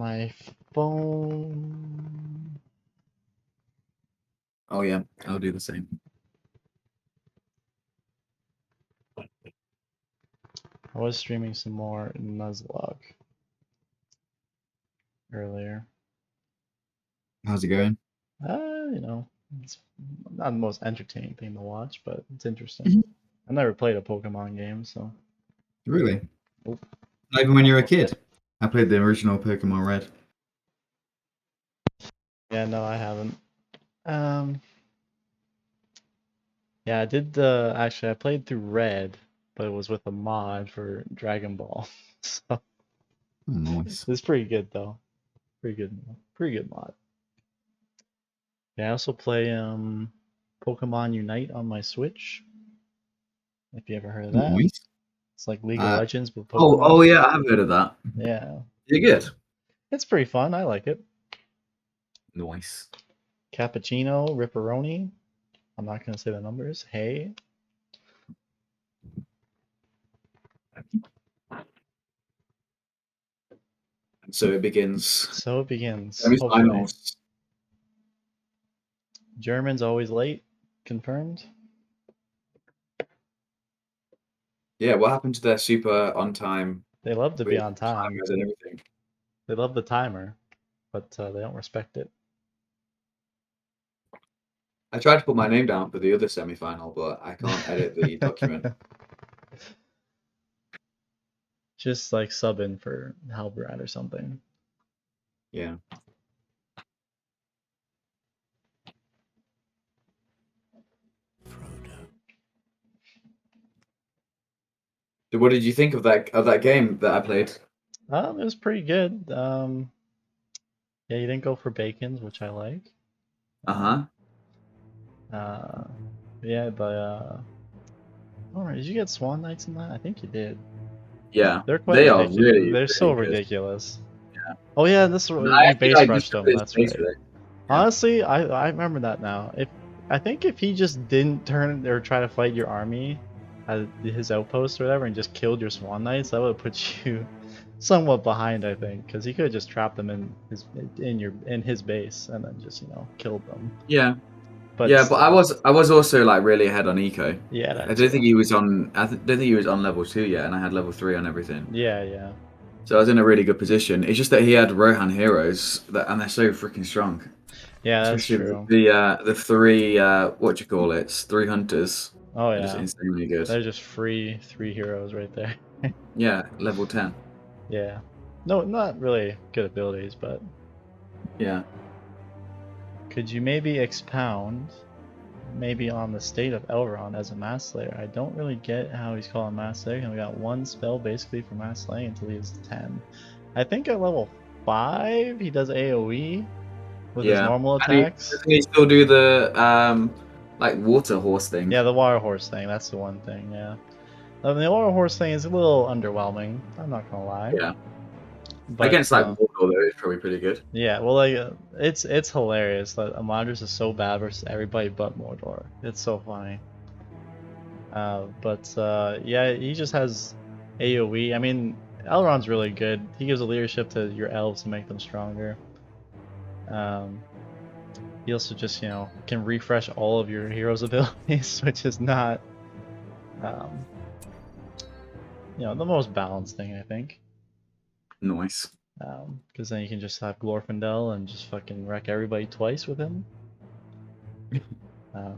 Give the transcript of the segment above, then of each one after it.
my phone. Oh yeah, I'll do the same. I was streaming some more Nuzlocke earlier. How's it going? You know, it's not the most entertaining thing to watch, but it's interesting. Mhm. I've never played a Pokemon game, so. Really? Oh. Not even when you were a kid. I played the original Pokemon Red. Yeah, no, I haven't. Um, yeah, I did actually I played through Red, but it was with a mod for Dragon Ball. So Oh, nice. it's pretty good though. Pretty good mod. Yeah, I also play Pokemon Unite on my Switch. If you ever heard of that. Nice. It's like League of Legends but Oh Pokemon. yeah, I have heard of that. Yeah. You're good. It's pretty fun. I like it. Nice. Cappuccino, Ripperoni. I'm not gonna say the numbers. Hey. And so it begins. So it begins. Hopefully. Semi-finals. German's always late. Confirmed. Yeah, what happened to their super on time? They love to be With on time. timers and everything. They love the timer, but they don't respect it. I tried to put my name down for the other semi-final, but I can't edit the document. Just like sub in for Halbrad or something. Yeah. So what did you think of that game that I played? It was pretty good. Yeah, you didn't go for bacons, which I like. Uh-huh. Yeah, but alright, did you get Swan Knights in that? I think you did. Yeah. They're quite They are ridiculous. really, They're so really good. ridiculous. Yeah. Oh yeah, this And I you actually base like rushed just them. That's space right. with it. Yeah. Honestly, I remember that now. I think if he just didn't turn or try to fight your army at his outpost or whatever and just killed your Swan Knights, that would have put you somewhat behind, I think, because he could have just trapped them in his base and then just killed them. Yeah. But Yeah, still. but I was also like really ahead on eco. Yeah, I that don't too. think he was on. Don't think he was on level 2 yet, and I had level 3 on everything. Yeah. So I was in a really good position. It's just that he had Rohan heroes and they're so freaking strong. Yeah, that's Especially true. the three what do you call it? 3 hunters. Oh They're just yeah. insanely good. They're just free 3 heroes right there. Yeah, level 10. Yeah. No, not really good abilities, but Yeah. could you maybe expound maybe on the state of Elrond as a Mass Slayer? I don't really get how he's called a Mass Slayer. He only got one spell basically for Mass Slaying until he was 10. I think at level 5 he does AoE with his normal attacks. Doesn't he still do the like water horse thing? Yeah, the water horse thing, that's the one thing, yeah. The water horse thing is a little underwhelming, I'm not gonna lie. Yeah. But, against like Mordor though, it's probably pretty good. Yeah, well, like it's hilarious that Amadris is so bad versus everybody but Mordor. It's so funny. Yeah, he just has AoE. I mean, Elrond's really good. He gives a leadership to your elves to make them stronger. He also just can refresh all of your heroes' abilities, which is not the most balanced thing, I think. Nice. Because then you can just have Glorfindel and just fucking wreck everybody twice with him. Yeah,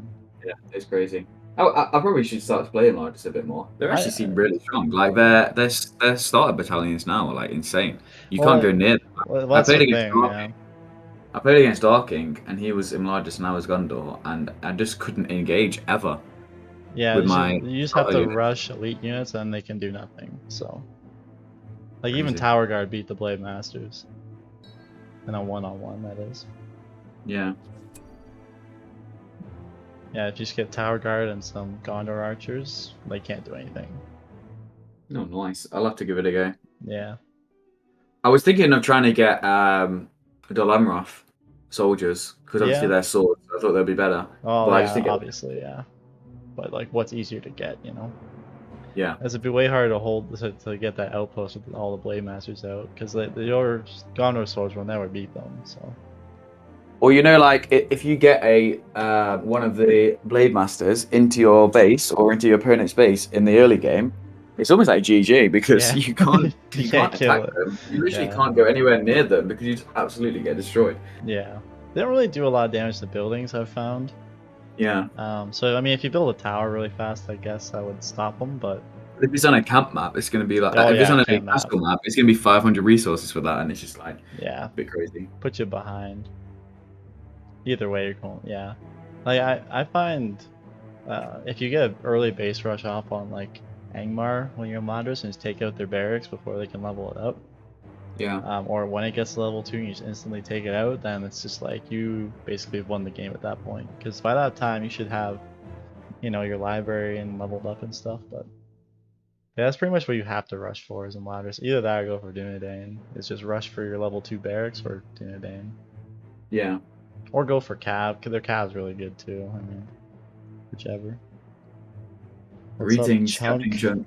it's crazy. I probably should start to play him just a bit more. They actually seem really strong. Like their starter battalions now are like insane. You can't go near them. Well, I that's played the against thing, Darking. I played against Darking, and he was Imladris and I was Gondor, and I just couldn't engage ever. Yeah, with you just have to rush elite units, and they can do nothing. So, like even Tower Guard beat the Blade Masters in a one-on-one. That is. Yeah. Yeah, if you just get Tower Guard and some Gondor archers, they can't do anything. Oh, nice. I'll have to give it a go. Yeah. I was thinking of trying to get Dol Amroth soldiers, because obviously they're swords. I thought they'd be better. Oh, but yeah, I just think obviously, yeah. But like, what's easier to get, Yeah. It'd be way harder to hold to get that outpost with all the blade masters out, because your Gondor swords will never beat them. So. Or like if you get a one of the blade masters into your base or into your opponent's base in the early game, it's almost like GG because Yeah. you can't You you can't can't kill attack it. them. You literally Yeah. can't go anywhere near them because you just absolutely get destroyed. Yeah. They don't really do a lot of damage to buildings, I've found. Yeah. So I mean, if you build a tower really fast, I guess I would stop them. But If it's on a camp map, it's going to be like oh if it's yeah, on a camp map. castle map, it's going to be 500 resources for that, and it's just like Yeah. a bit crazy. Put you behind. Either way, you're going. Yeah. Like I find if you get an early base rush off on like Angmar when you're in Madras and just take out their barracks before they can level it up. Yeah. Or when it gets to level 2 and you just instantly take it out, then it's just like you basically won the game at that point. Because by that time you should have, your library and leveled up and stuff. But yeah, that's pretty much what you have to rush for is in ladders. Either that or go for Dunedain. It's just rush for your level 2 barracks or Dunedain. Yeah. Or go for Cav, because their Cav's really good too. I mean, whichever. What's up, Greetings, Captain Chunk? Chunk.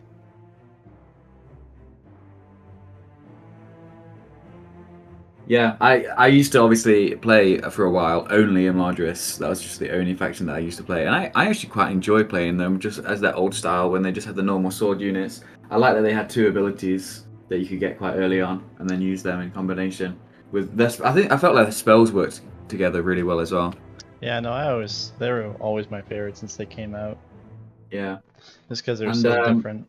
Yeah, I used to obviously play for a while only in Ladris. That was just the only faction that I used to play. And I actually quite enjoy playing them just as their old style when they just had the normal sword units. I like that they had two abilities that you could get quite early on and then use them in combination with their I felt like the spells worked together really well as well. Yeah, no, they were always my favorite since they came out. Yeah. Just because they're And so different.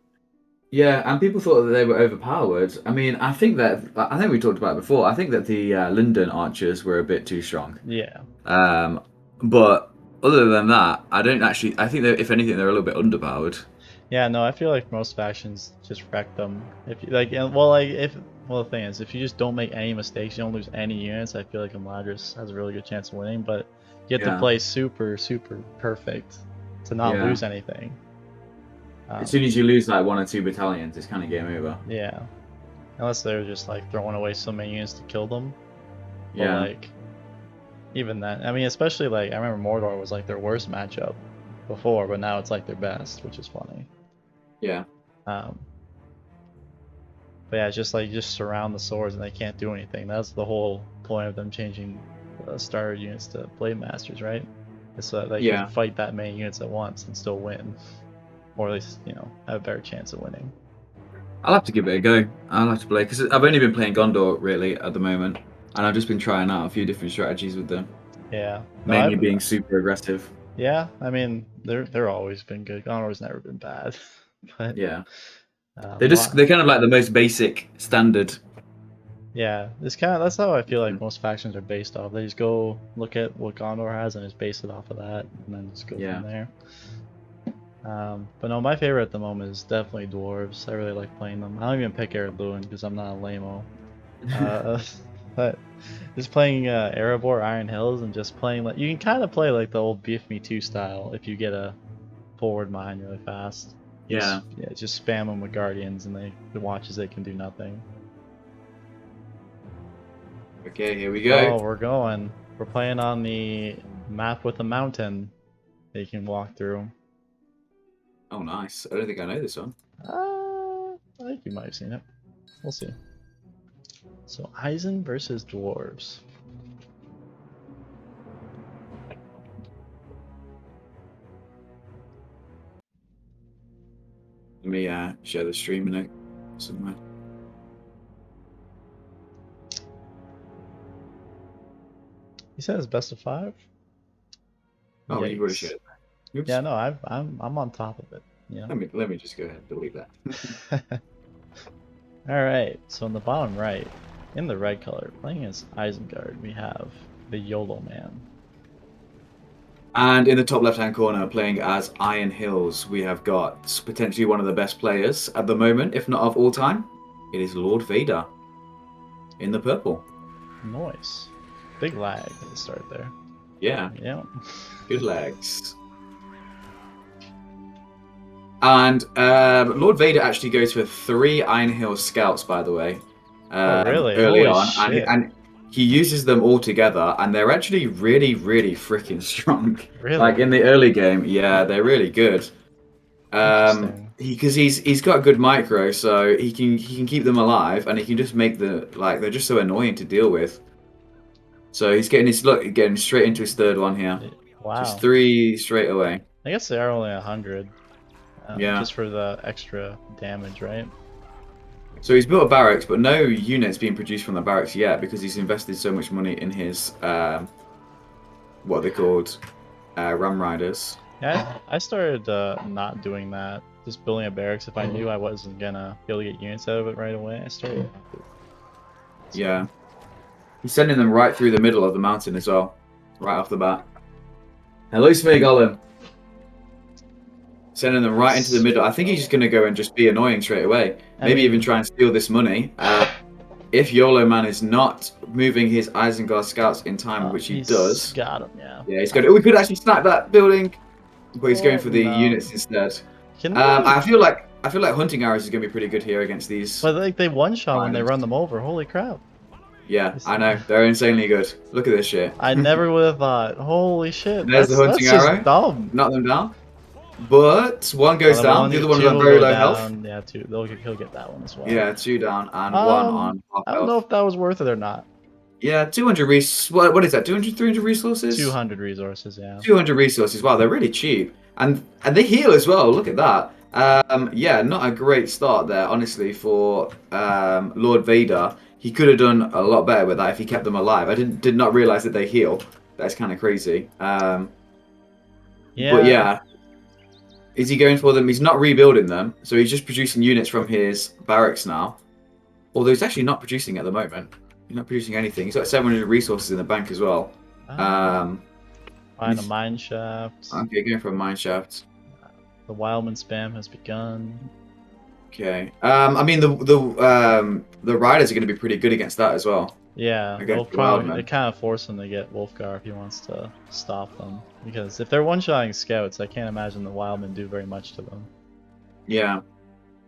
yeah, and people thought that they were overpowered. I mean, I think we talked about it before. I think that the Linden archers were a bit too strong. Yeah. But other than that, I don't actually. I think that if anything, they're a little bit underpowered. Yeah, no, I feel like most factions just wreck them. If you like, the thing is, if you just don't make any mistakes, you don't lose any units. I feel like Imladris has a really good chance of winning, but you have to play super, super perfect to not lose anything. As soon as you lose like 1 or 2 battalions, it's kind of game over. Yeah, unless they're just like throwing away so many units to kill them. But Yeah. like, even then, I mean, especially like I remember Mordor was like their worst matchup before, but now it's like their best, which is funny. Yeah. But yeah, it's just like you just surround the swords and they can't do anything. That's the whole point of them changing starter units to blade masters, right? It's so that they can fight that many units at once and still win, or at least have a better chance of winning. I'll have to give it a go. I'll have to play because I've only been playing Gondor really at the moment, and I've just been trying out a few different strategies with them. Yeah, mainly being super aggressive. Yeah, I mean they're always been good. Gondor's never been bad. But yeah, they're kind of like the most basic standard. Yeah, that's how I feel like most factions are based off. They just go look at what Gondor has and just base it off of that, and then just go from there. But no, my favorite at the moment is definitely dwarves. I really like playing them. I don't even pick Eredluin because I'm not a lame-o. But just playing Erebor, Iron Hills, and just playing like you can kind of play like the old Beef Me 2 style if you get a forward mine really fast. Just spam them with guardians, and the watches they can do nothing. Okay, here we go. Oh, we're going. We're playing on the map with a mountain that you can walk through. Oh, nice. I don't think I know this one. I think you might have seen it. We'll see. So, Eisen versus dwarves. Let me share the stream in it somewhere. He says best of 5. Oh, you would have shared that. Oops. Yeah, no, I'm on top of it. Yeah. Let me just go ahead and delete that. All right. So in the bottom right, in the red color, playing as Isengard, we have the YOLO man. And in the top left-hand corner, playing as Iron Hills, we have got potentially one of the best players at the moment, if not of all time. It is Lord Vader in the purple. Nice. Big lag at the start there. Yeah. Yeah. Good legs. And Lord Vader actually goes for 3 Iron Hills scouts, by the way. Oh, really? Early Holy on. shit. And he uses them all together, and they're actually really, really freaking strong. Really? Like in the early game, yeah, they're really good. Interesting. because he's got good micro, so he can keep them alive, and he can just make they're just so annoying to deal with. So he's getting straight into his third one here. Just Wow. 3 straight away. I guess they are only 100. Yeah. Just for the extra damage, right? So he's built a barracks, but no units being produced from the barracks yet because he's invested so much money in his what are they called, Ram Riders. Yeah, I started not doing that. Just building a barracks if I knew I wasn't gonna be able to get units out of it right away. I started. Yeah. He's sending them right through the middle of the mountain as well, right off the bat. Hello, Smee Golem. Sending them right into the middle. I think he's just going to go and just be annoying straight away. Maybe even try and steal this money. If YOLO Man is not moving his Isengard scouts in time, which he does. Got him, yeah. Yeah, he's got. Oh, we could actually snap that building, but he's going for the units instead. I feel like hunting arrows is going to be pretty good here against these. But like they one shot when they run them over. Holy crap! Yeah, I know. They're insanely good. Look at this shit. I never would have thought. Holy shit! There's the hunting arrow. Just dumb. Knock them down. But one goes down, the other one's on very low health. Yeah, two. He'll get that one as well. Yeah, 2 down and 1 on half I don't know if that was worth it or not. Yeah, 200 what is that? 200, 300 resources? 200 resources, yeah. 200 resources. Wow, they're really cheap, and they heal as well. Look at that. Yeah, not a great start there, honestly, for Lord Vader. He could have done a lot better with that if he kept them alive. I did not realize that they heal. That's kind of crazy. Yeah. But yeah. Is he going for them? He's not rebuilding them, so he's just producing units from his barracks now. Although he's actually not producing at the moment. He's not producing anything. He's got 700 resources in the bank as well. Find a mine shaft. Okay, going for a mine shaft. The Wildman spam has begun. Okay. I mean the riders are going to be pretty good against that as well. Yeah, they'll probably kind of force him to get Wolfgar if he wants to stop them. Because if they're one-shotting scouts, I can't imagine the Wildmen do very much to them. Yeah.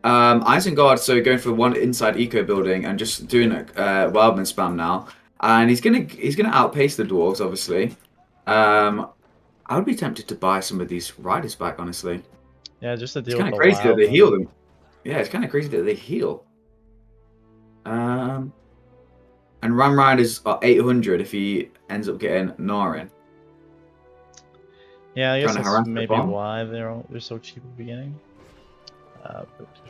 Isengard, so going for one inside eco building and just doing a Wildman spam now, and he's gonna outpace the dwarves obviously. I would be tempted to buy some of these riders back, honestly. Yeah, just to deal with the Wildmen. It's kind of crazy that they heal them. Yeah, it's kind of crazy that they heal. And Ram Riders are 800 if he ends up getting Narin. Yeah, I guess that's maybe why they're so cheap at the beginning.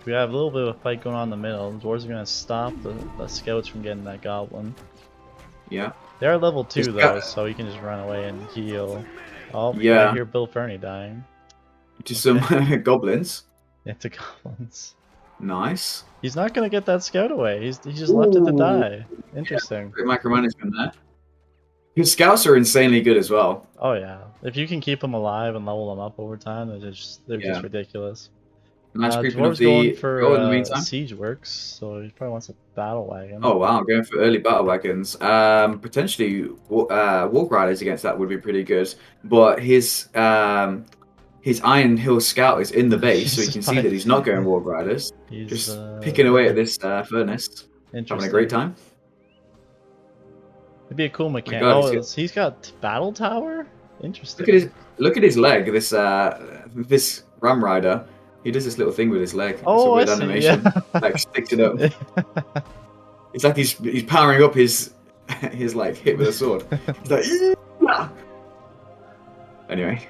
We have a little bit of a fight going on in the middle. The dwarves are going to stop the scouts from getting that goblin. Yeah. They're level 2 though, so you can just run away and heal. Oh, yeah. I hear Bill Fernie dying. To some goblins. Yeah, to goblins. Nice. He's not going to get that scout away. He's just left it to die. Interesting. Yeah, great micromanagement there. His scouts are insanely good as well. Oh yeah. If you can keep them alive and level them up over time, they're just ridiculous. Nice creeping up going for siege works, so he probably wants a battle wagon. Oh wow, going for early battle wagons. Potentially Walk Riders against that would be pretty good. But his Iron Hill Scout is in the base, so you can see that he's not going Walk Riders. He's just picking away at this furnace. Having a great time. It'd be a cool mechanic. He's got Battle Tower? Interesting. Look at his leg, this Ram Rider. He does this little thing with his leg. Oh, it's a weird animation. Yeah. Like sticks it up. It's like he's powering up his like hit with a sword. He's like yeah! Anyway.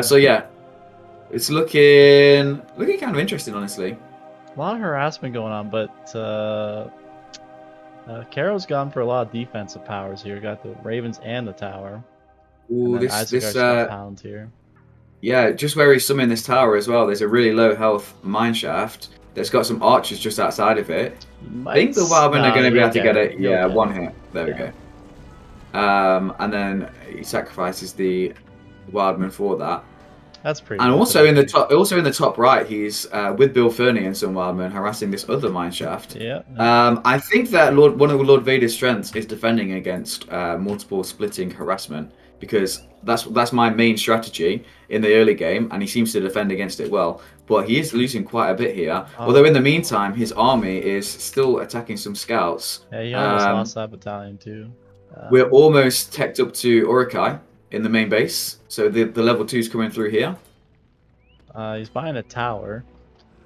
So yeah. It's looking kind of interesting, honestly. A lot of harassment going on, but Kairo's gone for a lot of defensive powers here. Got the Ravens and the tower. Ooh, this pound here. Yeah, just where he's summoning this tower as well, there's a really low health mine shaft that's got some archers just outside of it. I think the Wildmen are going to be able to get it. Yeah, one hit. There we go. And then he sacrifices the Wildman for that. That's pretty. And also in the top right, he's with Bill Fernie and some Wildmen harassing this other mine shaft. Yeah. I think that one of Lord Vader's strengths is defending against multiple splitting harassment, because that's my main strategy in the early game, and he seems to defend against it well. But he is losing quite a bit here. Although in the meantime, his army is still attacking some scouts. Yeah, he almost lost that battalion too. We're almost teched up to Urukai in the main base, so the level 2's coming through here. He's buying a tower.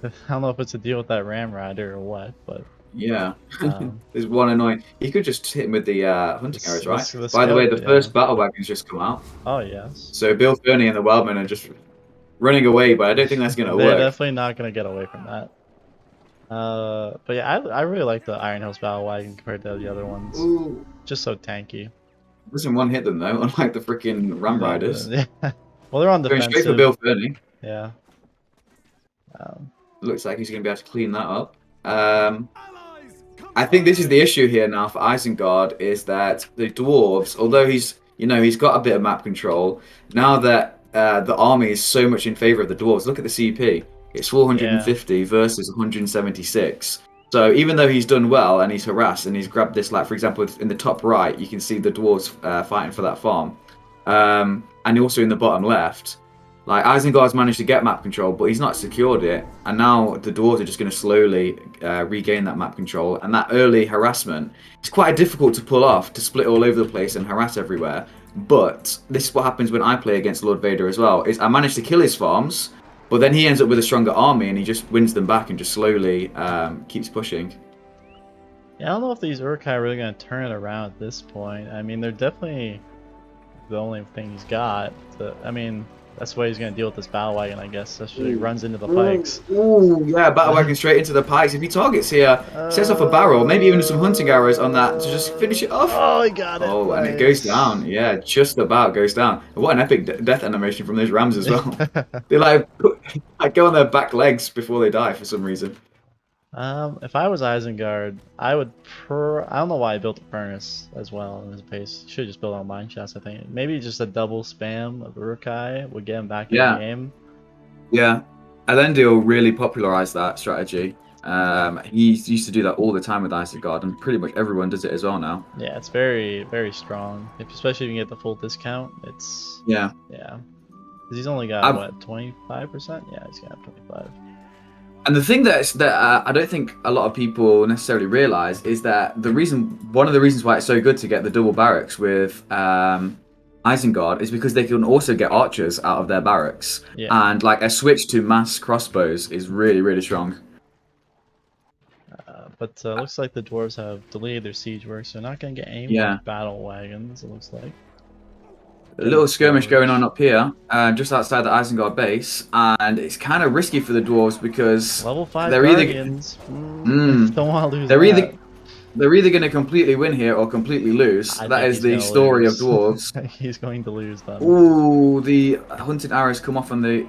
I don't know if it's to deal with that Ram Rider or what, but Yeah. um, There's one annoying. He could just hit him with the hunting arrows, right? the By the way, scout, the yeah. first battle wagon's just come out. Oh yes. So Bill Fernie and the Wildmen are just running away, but I don't think that's gonna They're work. definitely not gonna get away from that. But yeah, I really like the Iron House Battle Wagon compared to the other ones. Ooh. Just so tanky. Doesn't one hit them though, unlike the freaking Ram Riders. Yeah. Well, they're on Going straight for defensive. Bill Fernie. Yeah. Um, Looks like he's gonna be able to clean that up. I think this is the issue here now for Isengard is that the dwarves, although he's got a bit of map control, now that the army is so much in favor of the dwarves. Look at the CP; it's 450 versus 176. So even though he's done well and he's harassed and he's grabbed this, like for example, in the top right, you can see the dwarves fighting for that farm, and also in the bottom left. Like Isengard's managed to get map control, but he's not secured it, and now the dwarves are just going to slowly regain that map control. And that early harassment, it's quite difficult to pull off, to split all over the place and harass everywhere. But this is what happens when I play against Lord Vader as well. Is I manage to kill his farms, but then he ends up with a stronger army, and he just wins them back and just slowly keeps pushing. yeah, I don't know if these Uruk-hai are really gonna turn it around at this point. I mean, they're definitely the only thing he's got. I mean. That's why he's gonna deal with this battle wagon, I guess. Especially he runs into the pikes. Ooh, yeah, battle wagon straight into the pikes. If he targets here, sets off a barrel, maybe even some hunting arrows on that to just finish it off. Oh, he got it. Oh, nice. And it goes down. Yeah, just about goes down. What an epic death animation from those rams as well. They like go on their back legs before they die for some reason. If I was Isengard, I would I don't know why I built a furnace as well in his base. Should just build on mine chest, I think. Maybe just a double spam of Uruk-hai would get him back in the game. Yeah. Elendil really popularized that strategy. He used to do that all the time with Isengard, and pretty much everyone does it as well now. Yeah, it's very, very strong. Especially if you can get the full discount, it's... Yeah. Yeah. Because he's only got, what, 25%? Yeah, he's got 25. And the thing that I don't think a lot of people necessarily realize is that one of the reasons why it's so good to get the double barracks with Isengard is because they can also get archers out of their barracks, and like a switch to mass crossbows is really, really strong. But looks like the dwarves have delayed their siege work, so they're not gonna get any more battle wagons. It looks like. A little skirmish going on up here, just outside the Isengard base, and it's kind of risky for the dwarves because level 5 they're guardians. Don't want to lose. They're either going to completely win here or completely lose. That is the story of dwarves. He's going to lose them. Ooh, the hunting arrows come off on the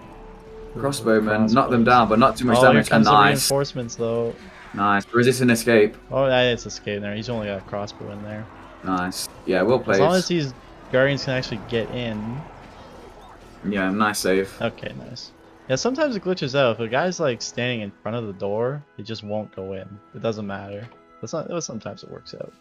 crossbowmen, knock them down, but not too much damage. Here comes the reinforcements though. Nice. Resist an escape. Oh, yeah, it's escape there. He's only got a crossbow in there. Nice. Yeah, well played. As long as these guardians can actually get in. Yeah, nice save. Okay, nice. Yeah, sometimes it glitches out. If a guy's like standing in front of the door, he just won't go in. It doesn't matter. Sometimes it works out.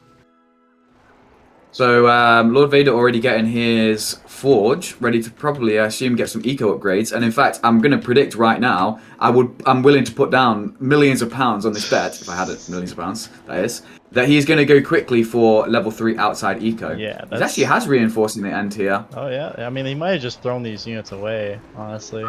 So Lord Vader already getting his forge ready to probably, I assume, get some eco upgrades. And in fact, I'm going to predict right now, I'm willing to put down millions of pounds on this bet, if I had it, millions of pounds, that is, that he's going to go quickly for level 3 outside eco. Yeah, he actually has reinforcing the end here. Oh yeah, I mean, he might have just thrown these units away, honestly.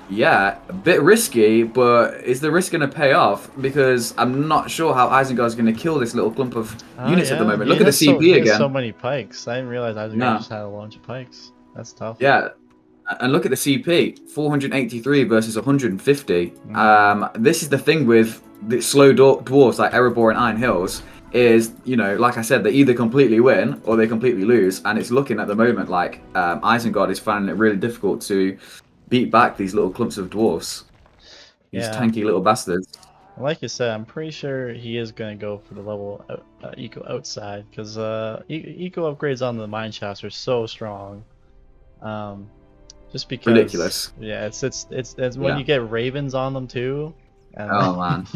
Yeah, a bit risky, but is the risk going to pay off? Because I'm not sure how Isengard's going to kill this little clump of units at the moment. Look at the CP again. So many pikes. I didn't realize Isengard just had a bunch of pikes. That's tough. Yeah, and look at the CP, 483 versus 150. This is the thing with the slow dwarves like Erebor and Iron Hills, is, you know, like I said, they either completely win or they completely lose. And it's looking at the moment like Isengard is finding it really difficult to beat back these little clumps of dwarves. These tanky little bastards. Like you said, I'm pretty sure he is going to go for the level eco outside, because eco upgrades on the mine shafts are so strong. Just because ridiculous. Yeah, it's when you get ravens on them too. And oh man.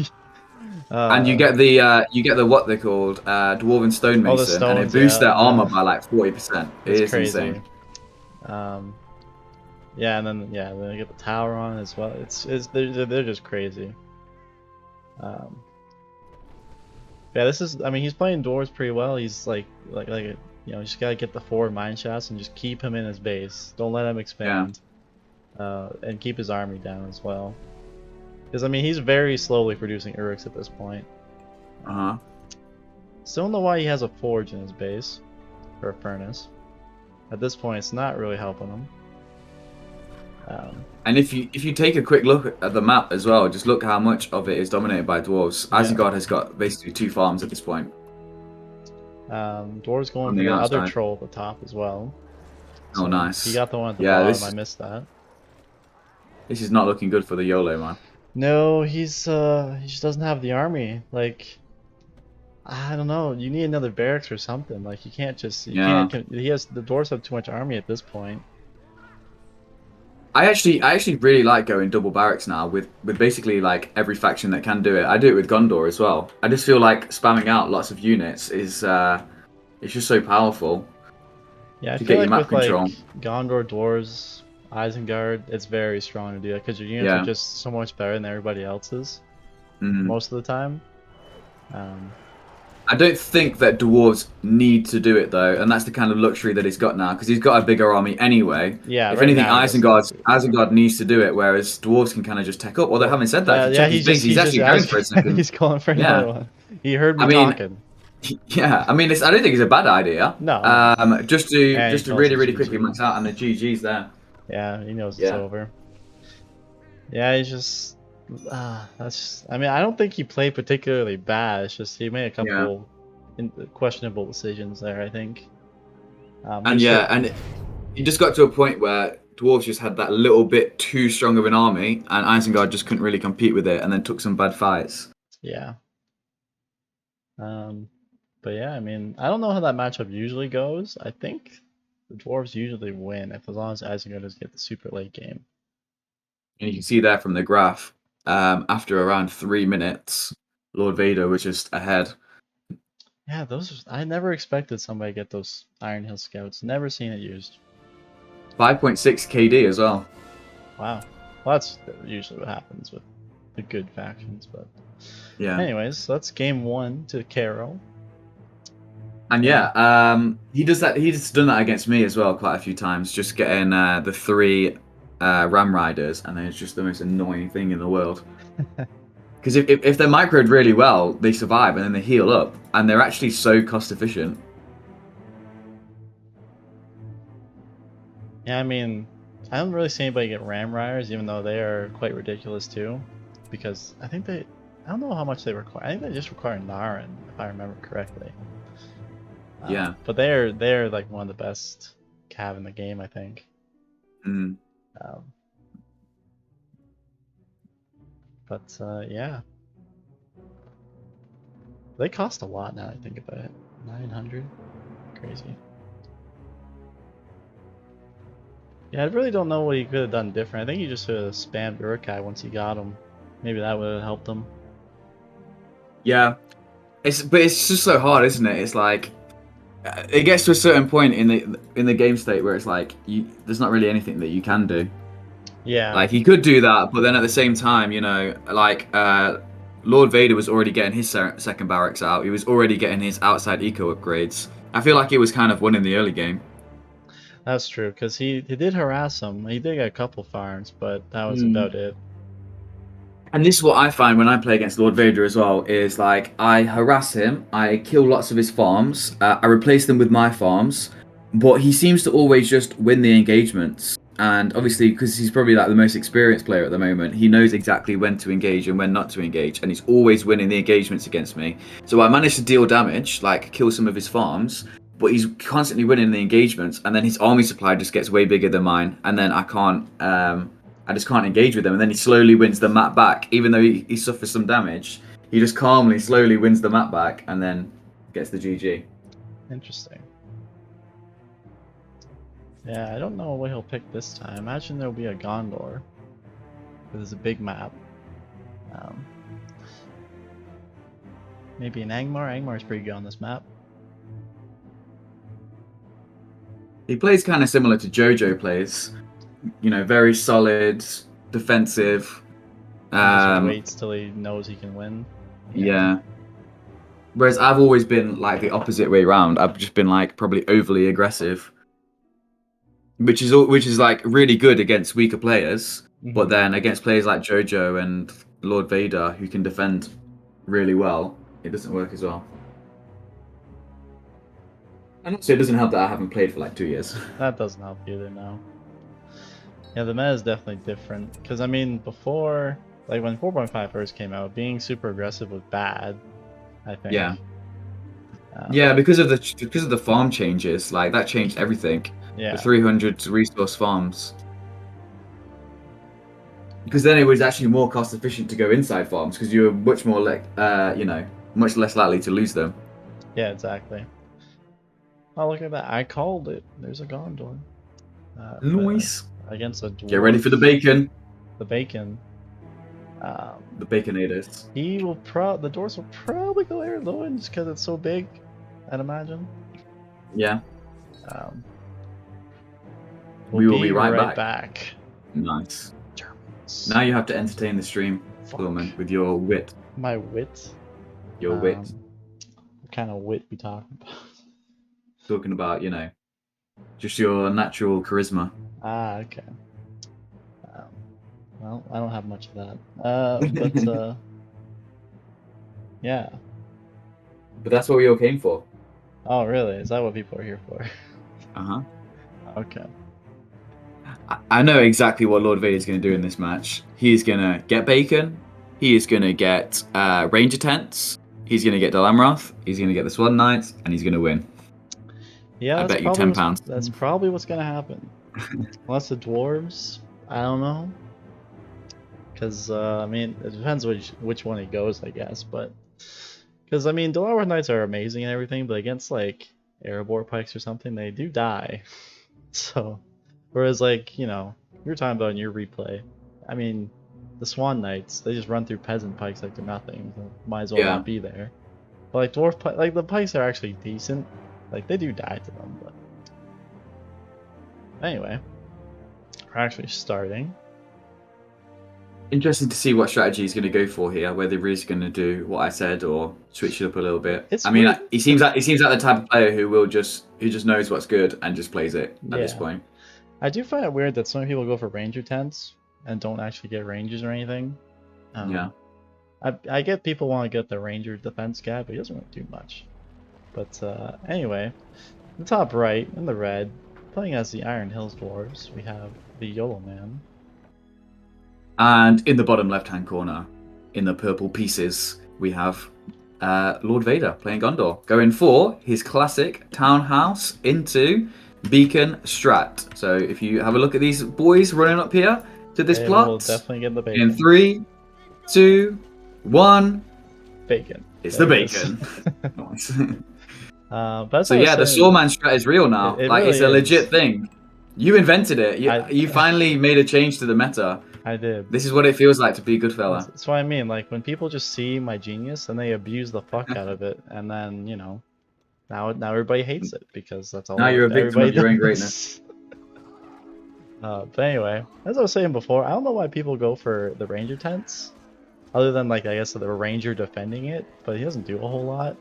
And you get the what they're called, dwarven stonemason, and it boosts their armor by like 40%. It is crazy. Insane. Yeah, and then they get the tower on as well. They're just crazy. Yeah, this is. I mean, he's playing dwarves pretty well. He's like you know, just gotta get the 4 mine shafts and just keep him in his base. Don't let him expand. And keep his army down as well. Because I mean, he's very slowly producing Uryx at this point. Uh-huh. Still don't know why he has a forge in his base, or a furnace. At this point, it's not really helping him. And if you take a quick look at the map as well, just look how much of it is dominated by dwarves. Isengard has got basically 2 farms at this point. Dwarves going On for the the other outside. troll at the top as well. Oh, So nice. he got the one at the Yeah, bottom. I missed that. this is not looking good for the YOLO, man. No, he just doesn't have the army. Like, I don't know. You need another barracks or something. Like, you can't just Yeah. the dwarves have too much army at this point. I actually really like going double barracks now with basically like every faction that can do it. I do it with Gondor as well. I just feel like spamming out lots of units is it's just so powerful. Yeah, I To feel get your like map with control. like Gondor, dwarves, Isengard, it's very strong to do that because your units are Yeah. just so much better than everybody else's Mm. most of the time. I don't think that dwarves need to do it though, and that's the kind of luxury that he's got now because he's got a bigger army anyway. Yeah, If right anything, now he doesn't need to. Isengard needs to do it, whereas dwarves can kind of just tech up. Although having said that, if you Yeah, check his base, he's he's just actually going for a asking. second. He's calling for another Yeah, one. He heard me I mean, talking. yeah, I mean, I don't think it's a bad idea. No. Just And he to calls really it really quickly GG. max out, and the GG's there. Yeah, he knows it's Yeah, over. Yeah, he's just. I mean, I don't think he played particularly bad. It's just he made a yeah, couple questionable decisions there. I think. and yeah, and it just got to a point where dwarves just had that little bit too strong of an army, and Isengard just couldn't really compete with it, and then took some bad fights. Yeah. But yeah, I mean, I don't know how that matchup usually goes. I think the dwarves usually win if as long as Isengard doesn't get the super late game. And you can see there from the graph, after around 3 minutes, Lord Vader was just ahead. Yeah, I never expected somebody to get those Iron Hill scouts. Never seen it used. 5.6 KD as well. Wow. Well, that's usually what happens with the good factions, but Yeah. anyways, that's game 1 to Kairo. And yeah, he does that. He's done that against me as well quite a few times. Just getting the 3 Ram Riders, and then it's just the most annoying thing in the world. Because if they're microed really well, they survive and then they heal up, and they're actually so cost efficient. Yeah, I mean, I don't really see anybody get Ram Riders, even though they are quite ridiculous too. Because I don't know how much they require. I think they just require Naren, if I remember correctly. Yeah. But they're like one of the best cav in the game, I think. Mm. Yeah. They cost a lot now I think about it. 900? Crazy. Yeah, I really don't know what he could have done different. I think he just should have spammed Urkai once he got him. Maybe that would have helped him. Yeah. But it's just so hard, isn't it? It's like it gets to a certain point in the game state where it's like there's not really anything that you can do. Yeah. Like he could do that, but then at the same time, you know, like Lord Vader was already getting his second barracks out. He was already getting his outside eco upgrades. I feel like he was kind of winning the early game. That's true, because he did harass him. He did get a couple farms, but that was about it. And this is what I find when I play against Lord Vader as well, is like I harass him, I kill lots of his farms, I replace them with my farms, but he seems to always just win the engagements. And obviously, because he's probably like the most experienced player at the moment, he knows exactly when to engage and when not to engage, and he's always winning the engagements against me. So I managed to deal damage, like kill some of his farms, but he's constantly winning the engagements, and then his army supply just gets way bigger than mine, and then I just can't engage with him, and then he slowly wins the map back, even though he suffers some damage. He just calmly, slowly wins the map back, and then gets the GG. Interesting. Yeah, I don't know what he'll pick this time. Imagine there'll be a Gondor. There's a big map. Maybe an Angmar. Angmar's pretty good on this map. He plays kind of similar to Jojo plays. You know, very solid, defensive. He just waits till he knows he can win. Yeah. Whereas I've always been like the opposite way around. I've just been like probably overly aggressive, which is like really good against weaker players. But then against players like Jojo and Lord Vader who can defend really well, it doesn't work as well. And also, it doesn't help that I haven't played for like 2 years. That doesn't help either now. Yeah, the meta is definitely different. Because, I mean, before, like when 4.5 first came out, being super aggressive was bad, I think. Yeah. Yeah, because of the farm changes, like that changed everything. Yeah. The 300 resource farms. Because then it was actually more cost efficient to go inside farms because you were much more like, much less likely to lose them. Yeah, exactly. Oh, look at that. I called it. There's a Gondor. Nice. Against a dwarf. Get ready for the bacon. The bacon. The baconators. The dwarves will probably go Edain just because it's so big, I'd imagine. Yeah. We will be right back. Nice. Germans. Now you have to entertain the stream, Sawman, with your wit. My wit? Your wit. What kind of wit we talking about? Talking about, just your natural charisma. Ah, okay. Well, I don't have much of that. But yeah. But that's what we all came for. Oh, really? Is that what people are here for? Uh-huh. Okay. I know exactly what Lord Vader's going to do in this match. He's going to get bacon. He is going to get ranger tents. He's going to get Dalamroth. He's going to get the Swan Knights, and he's going to win. Yeah, I bet you £10. That's probably what's gonna happen. Unless the dwarves, I don't know. Because I mean, it depends which one he goes, I guess. But because I mean, Dalamroth Knights are amazing and everything, but against like Erebor pikes or something, they do die. So, whereas like you're talking about in your replay, I mean, the Swan Knights, they just run through peasant pikes like they're nothing. So might as well not be there. But like like the pikes are actually decent. Like they do die to them, but anyway, we're actually starting. Interesting to see what strategy he's going to go for here. Whether he's going to do what I said or switch it up a little bit. I mean, he seems like the type of player who just knows what's good and just plays it at this point. I do find it weird that some people go for ranger tents and don't actually get ranges or anything. Yeah. I get people want to get the ranger defense guy, but he doesn't really do much. But anyway, in the top right, in the red, playing as the Iron Hills Dwarves, we have the YOLO Man. And in the bottom left-hand corner, in the purple pieces, we have Lord Vader playing Gondor, going for his classic townhouse into Beacon Strat. So if you have a look at these boys running up here to this plot, will definitely get the bacon. In 3, 2, 1, bacon. It's the bacon. Nice. So yeah, the Sawman strat is real now. It like really it's a legit thing. You invented it. You I finally made a change to the meta. I did. This is what it feels like to be Goodfella. That's what I mean. Like when people just see my genius and they abuse the fuck out of it, and then now everybody hates it because that's all. Now you're a victim of your own greatness. But anyway, as I was saying before, I don't know why people go for the ranger tents, other than like I guess the ranger defending it, but he doesn't do a whole lot.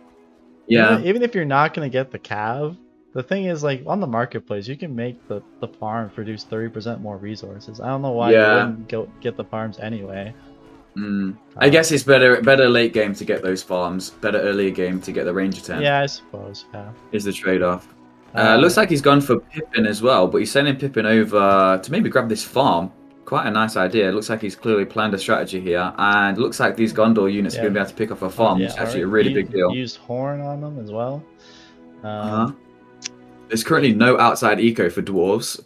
Yeah. Even if you're not gonna get the cav, the thing is like on the marketplace you can make the farm produce 30% more resources. I don't know why you wouldn't get the farms anyway. I guess it's better late game to get those farms, better earlier game to get the ranger tent. Yeah, I suppose. Yeah. Is the trade-off. Looks like he's gone for Pippin as well, but he's sending Pippin over to maybe grab this farm. Quite a nice idea. It looks like he's clearly planned a strategy here, and it looks like these Gondor units are going to be able to pick off a farm, which is actually a really big deal. Used horn on them as well. There's currently no outside eco for dwarves.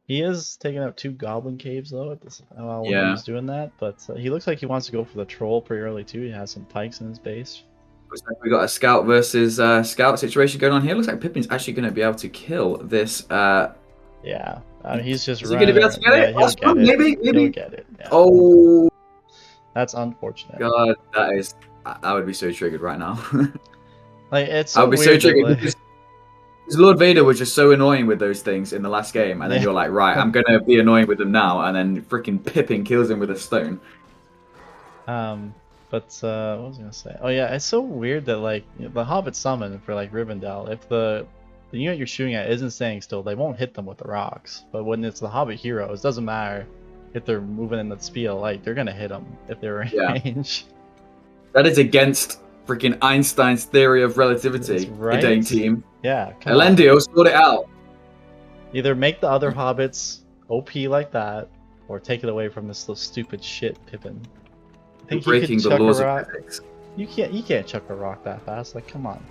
He is taking out 2 goblin caves though while he's doing that, but he looks like he wants to go for the troll pretty early too. He has some pikes in his base. Looks like we got a scout versus scout situation going on here. Looks like Pippin's actually going to be able to kill this. Yeah, he's just. Is he going to be able to get it? He'll get it. Maybe. He'll get it. Yeah. Oh, that's unfortunate. God, I would be so triggered right now. Like it's. I would be so triggered because Lord Vader was just so annoying with those things in the last game, and then you're like, right, I'm going to be annoying with them now, and then freaking Pippin kills him with a stone. But what was I gonna say? Oh yeah, it's so weird that like the Hobbit summon for like Rivendell, if the unit you're shooting at isn't staying still, they won't hit them with the rocks. But when it's the Hobbit heroes, it doesn't matter. if they're moving in the speed of light, they're gonna hit them if they're in Yeah. range. That is against freaking Einstein's theory of relativity, That's right. Edain team. Yeah, come on. Elendio, sort it out. Either make the other hobbits OP like that, or take it away from this little stupid shit Pippin. I think You're he could breaking the chuck laws a of rock. physics. You can't chuck a rock that fast. Like, come on.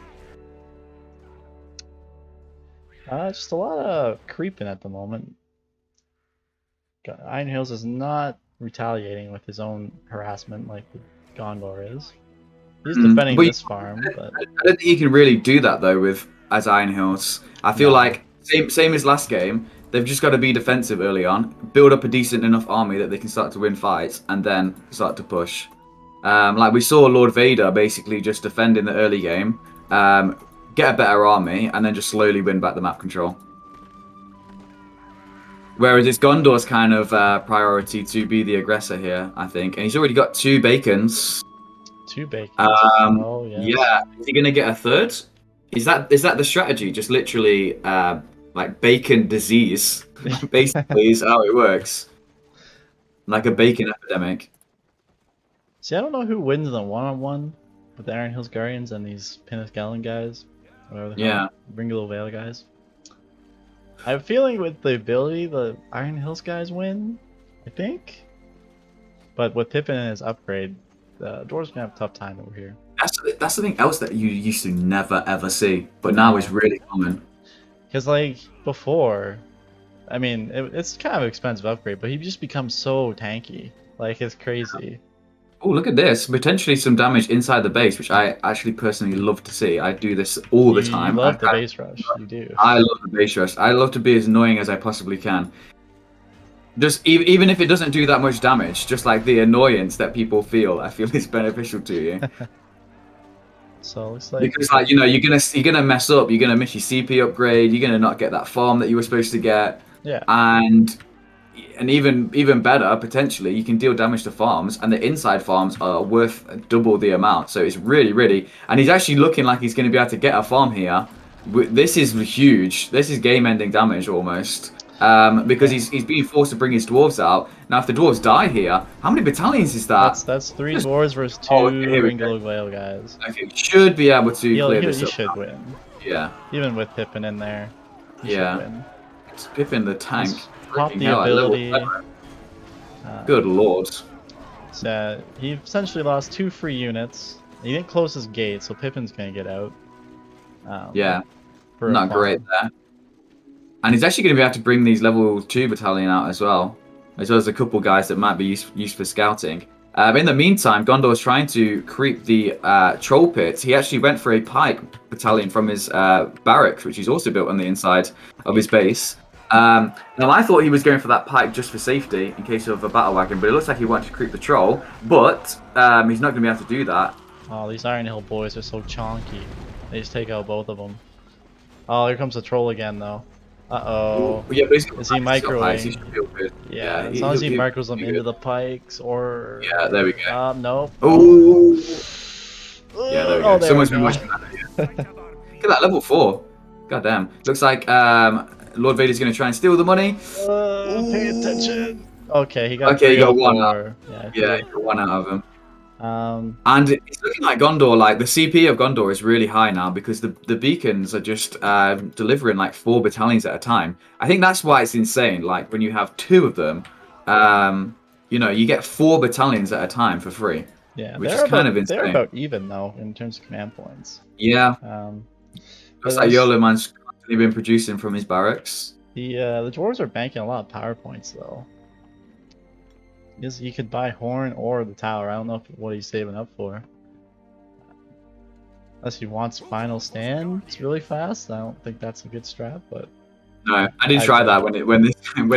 Just a lot of creeping at the moment. Iron Hills is not retaliating with his own harassment like Gondor is. He's defending But this farm, but I don't think you can really do that though with as Iron Hills. I feel No. like same as last game. They've just got to be defensive early on, build up a decent enough army that they can start to win fights, and then start to push. Like we saw Lord Vader basically just defend in the early game, get a better army, and then just slowly win back the map control. Whereas it's Gondor's kind of priority to be the aggressor here, I think, and he's already got 2 bacons. 2 bacons. Oh yes. Yeah, is he gonna get a third? Is that the strategy? Just literally like bacon disease, basically is how it works. Like a bacon epidemic. See, I don't know who wins the one-on-one with the Iron Hills Guardians and these Penithgalen guys, whatever the hell, Bringalo Vale guys. I have a feeling with the ability, the Iron Hills guys win, I think. But with Pippin and his upgrade, the Dwarves gonna have a tough time over here. That's something else that you used to never ever see, but now is really common. Because like before, I mean, it's kind of an expensive upgrade, but he just becomes so tanky. Like it's crazy. Oh, look at this! Potentially some damage inside the base, which I actually personally love to see. I do this all the time. You love the base rush. You do. I love the base rush. I love to be as annoying as I possibly can. Just even if it doesn't do that much damage, just like the annoyance that people feel, I feel is beneficial to you. So it looks like Because like you're gonna mess up, you're gonna miss your CP upgrade, you're gonna not get that farm that you were supposed to get. Yeah. And even better, potentially, you can deal damage to farms, and the inside farms are worth double the amount. So it's really, and he's actually looking like he's going to be able to get a farm here. This is huge. This is game-ending damage almost, because he's being forced to bring his dwarves out. Now, if the dwarves die here, how many battalions is that? That's 3 dwarves versus 2 Ringalo Vale guys. Okay, should be able to clear this he up. should win. Yeah. Even with Pippin in there, he should win. It's Pippin the tank. Pop the ability. Good lord. So he essentially lost 2 free units. He didn't close his gate, so Pippin's gonna get out. Yeah, not great there. And he's actually going to be able to bring these level 2 battalion out as well as a couple guys that might be used for scouting. In the meantime, Gondor's trying to creep the troll pit. He actually went for a pike battalion from his barracks, which he's also built on the inside of his base. Now, I thought he was going for that pike just for safety in case of a battle wagon, but it looks like he wanted to creep the troll. But he's not going to be able to do that. Oh, these Iron Hill boys are so chonky. They just take out both of them. Oh, here comes the troll again, though. Uh-oh. Yeah, is he microwave? Yeah, as long as he micros them into the pikes, or... Yeah, there we go. Nope. Ooh. Yeah, there we go. There Someone's been watching that. Look at that, level 4. God damn. Looks like Lord Vader's going to try and steal the money. Pay attention. Okay, he got he got 1 out. Yeah, he got 1 out of him. And it's looking like Gondor, like the CP of Gondor is really high now because the beacons are just delivering like 4 battalions at a time. I think that's why it's insane. Like when you have 2 of them, you get 4 battalions at a time for free. Yeah, which is kind of insane. They're about even though in terms of command points. Yeah. Looks like Yolo Man's constantly been producing from his barracks. The dwarves are banking a lot of power points though. He could buy Horn or the tower. I don't know what he's saving up for. Unless he wants Final Stand. It's really fast. I don't think that's a good strat, but... No, I did try that when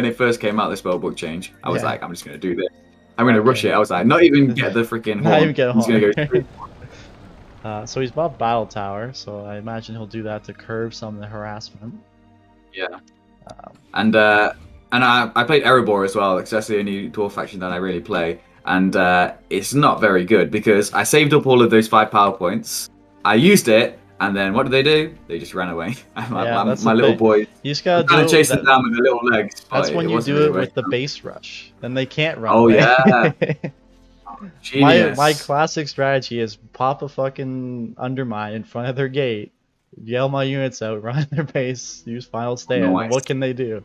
it first came out, the spellbook change. I was like, I'm just going to do this. I'm going to rush it. I was like, not even get the freaking Horn. Not even get a Horn. He's going to go so he's bought Battle Tower, so I imagine he'll do that to curb some of the harassment. Yeah. And I played Erebor as well, because that's the only dwarf faction that I really play. And it's not very good, because I saved up all of those 5 power points, I used it, And then what do? They just ran away. Yeah, that's the My little thing. boy You just was gotta trying do to it with chase them that. down with their little legs, but That's when it you wasn't do really it with the working. base rush. Then they can't run Oh away. yeah, My genius. classic strategy is pop a fucking undermine in front of their gate, yell my units out, run their base, use final stand. Nice. What can they do?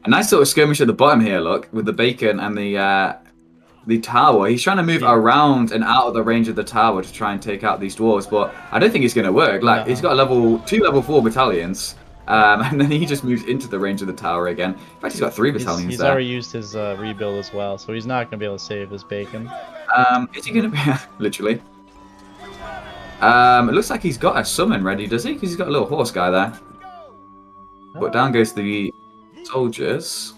A nice sort of skirmish at the bottom here. Look, with the bacon and the tower. He's trying to move See, around and out of the range of the tower to try and take out these dwarves, but I don't think it's going to work. Like, he's no. got two level 4 battalions, and then he just moves into the range of the tower again. In fact, he's got 3 battalions He's there. already used his rebuild as well, so he's not gonna be able to save this bacon. Is he going to be... literally. It looks like he's got a summon ready, does he? Because he's got a little horse guy there. But down goes the soldiers.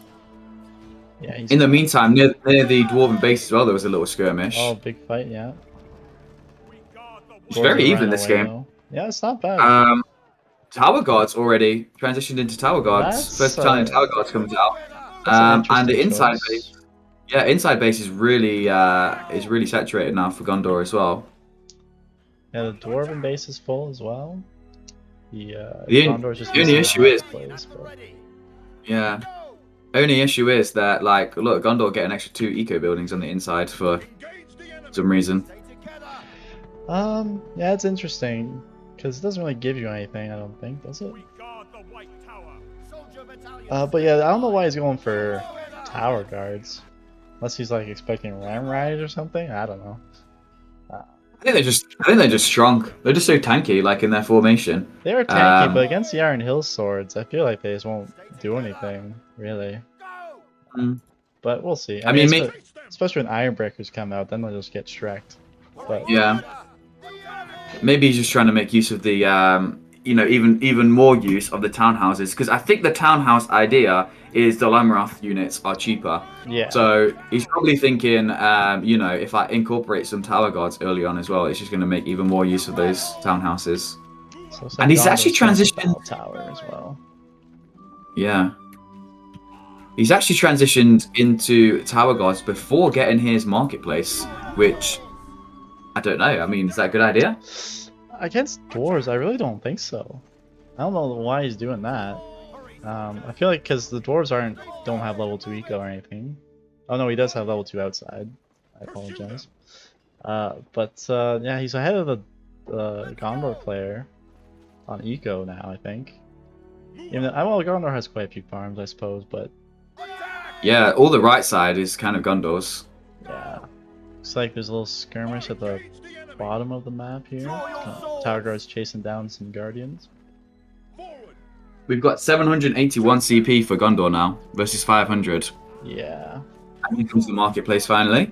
Yeah, he's In the meantime, near the dwarven base as well, there was a little skirmish. Oh, big fight, yeah. It's very even this game. Though. Yeah, it's not bad. Tower guards already transitioned into tower guards. That's, First battalion tower guards comes out, that's an and the interesting inside choice. base. Yeah, inside base is really saturated now for Gondor as well. Yeah, the dwarven base is full as well. The Gondor's just the only issue is yeah. Only issue is that like look, Gondor get an extra 2 eco buildings on the inside for some reason. Yeah, it's interesting because it doesn't really give you anything. I don't think, does it? But yeah, I don't know why he's going for tower guards, unless he's like expecting ram riders or something. I don't know. I think they're just strong. They're just so tanky, like in their formation. They are tanky, but against the Iron Hill swords, I feel like they just won't do anything really. But we'll see. I mean, especially when Ironbreakers come out, then they'll just get strecked. But yeah, maybe he's just trying to make use of the even more use of the townhouses, because I think the townhouse idea is the Lamroth units are cheaper. Yeah. So he's probably thinking, if I incorporate some tower guards early on as well, it's just going to make even more use of those townhouses. So and he's actually transitioned tower as well. Yeah. He's actually transitioned into tower guards before getting his marketplace, which I don't know. I mean, is that a good idea? Against dwarves, I really don't think so. I don't know why he's doing that. I feel like because the dwarves don't have level 2 eco or anything. Oh no, he does have level 2 outside. I apologize. Yeah, he's ahead of the Gondor player on eco now, I think. Well, Gondor has quite a few farms, I suppose, but yeah, all the right side is kind of Gondor's. Yeah, looks like there's a little skirmish at the bottom of the map here. Tower guards chasing down some guardians. We've got 781 CP for Gondor now versus 500. Yeah. And here comes the marketplace finally.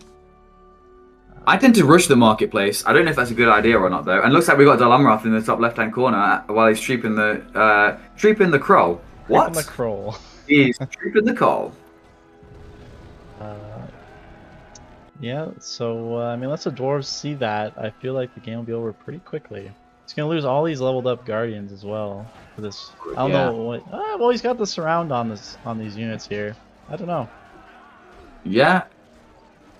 I tend to rush the marketplace. I don't know if that's a good idea or not though. And it looks like we got Dalamroth in the top left-hand corner while he's treeping the crow. What? Treeping the crow. He's treeping the crow. Yeah, so I mean, unless the dwarves see that, I feel like the game will be over pretty quickly. He's gonna lose all these leveled up guardians as well for this. I don't know what. Well, he's got the surround on these units here. I don't know. Yeah,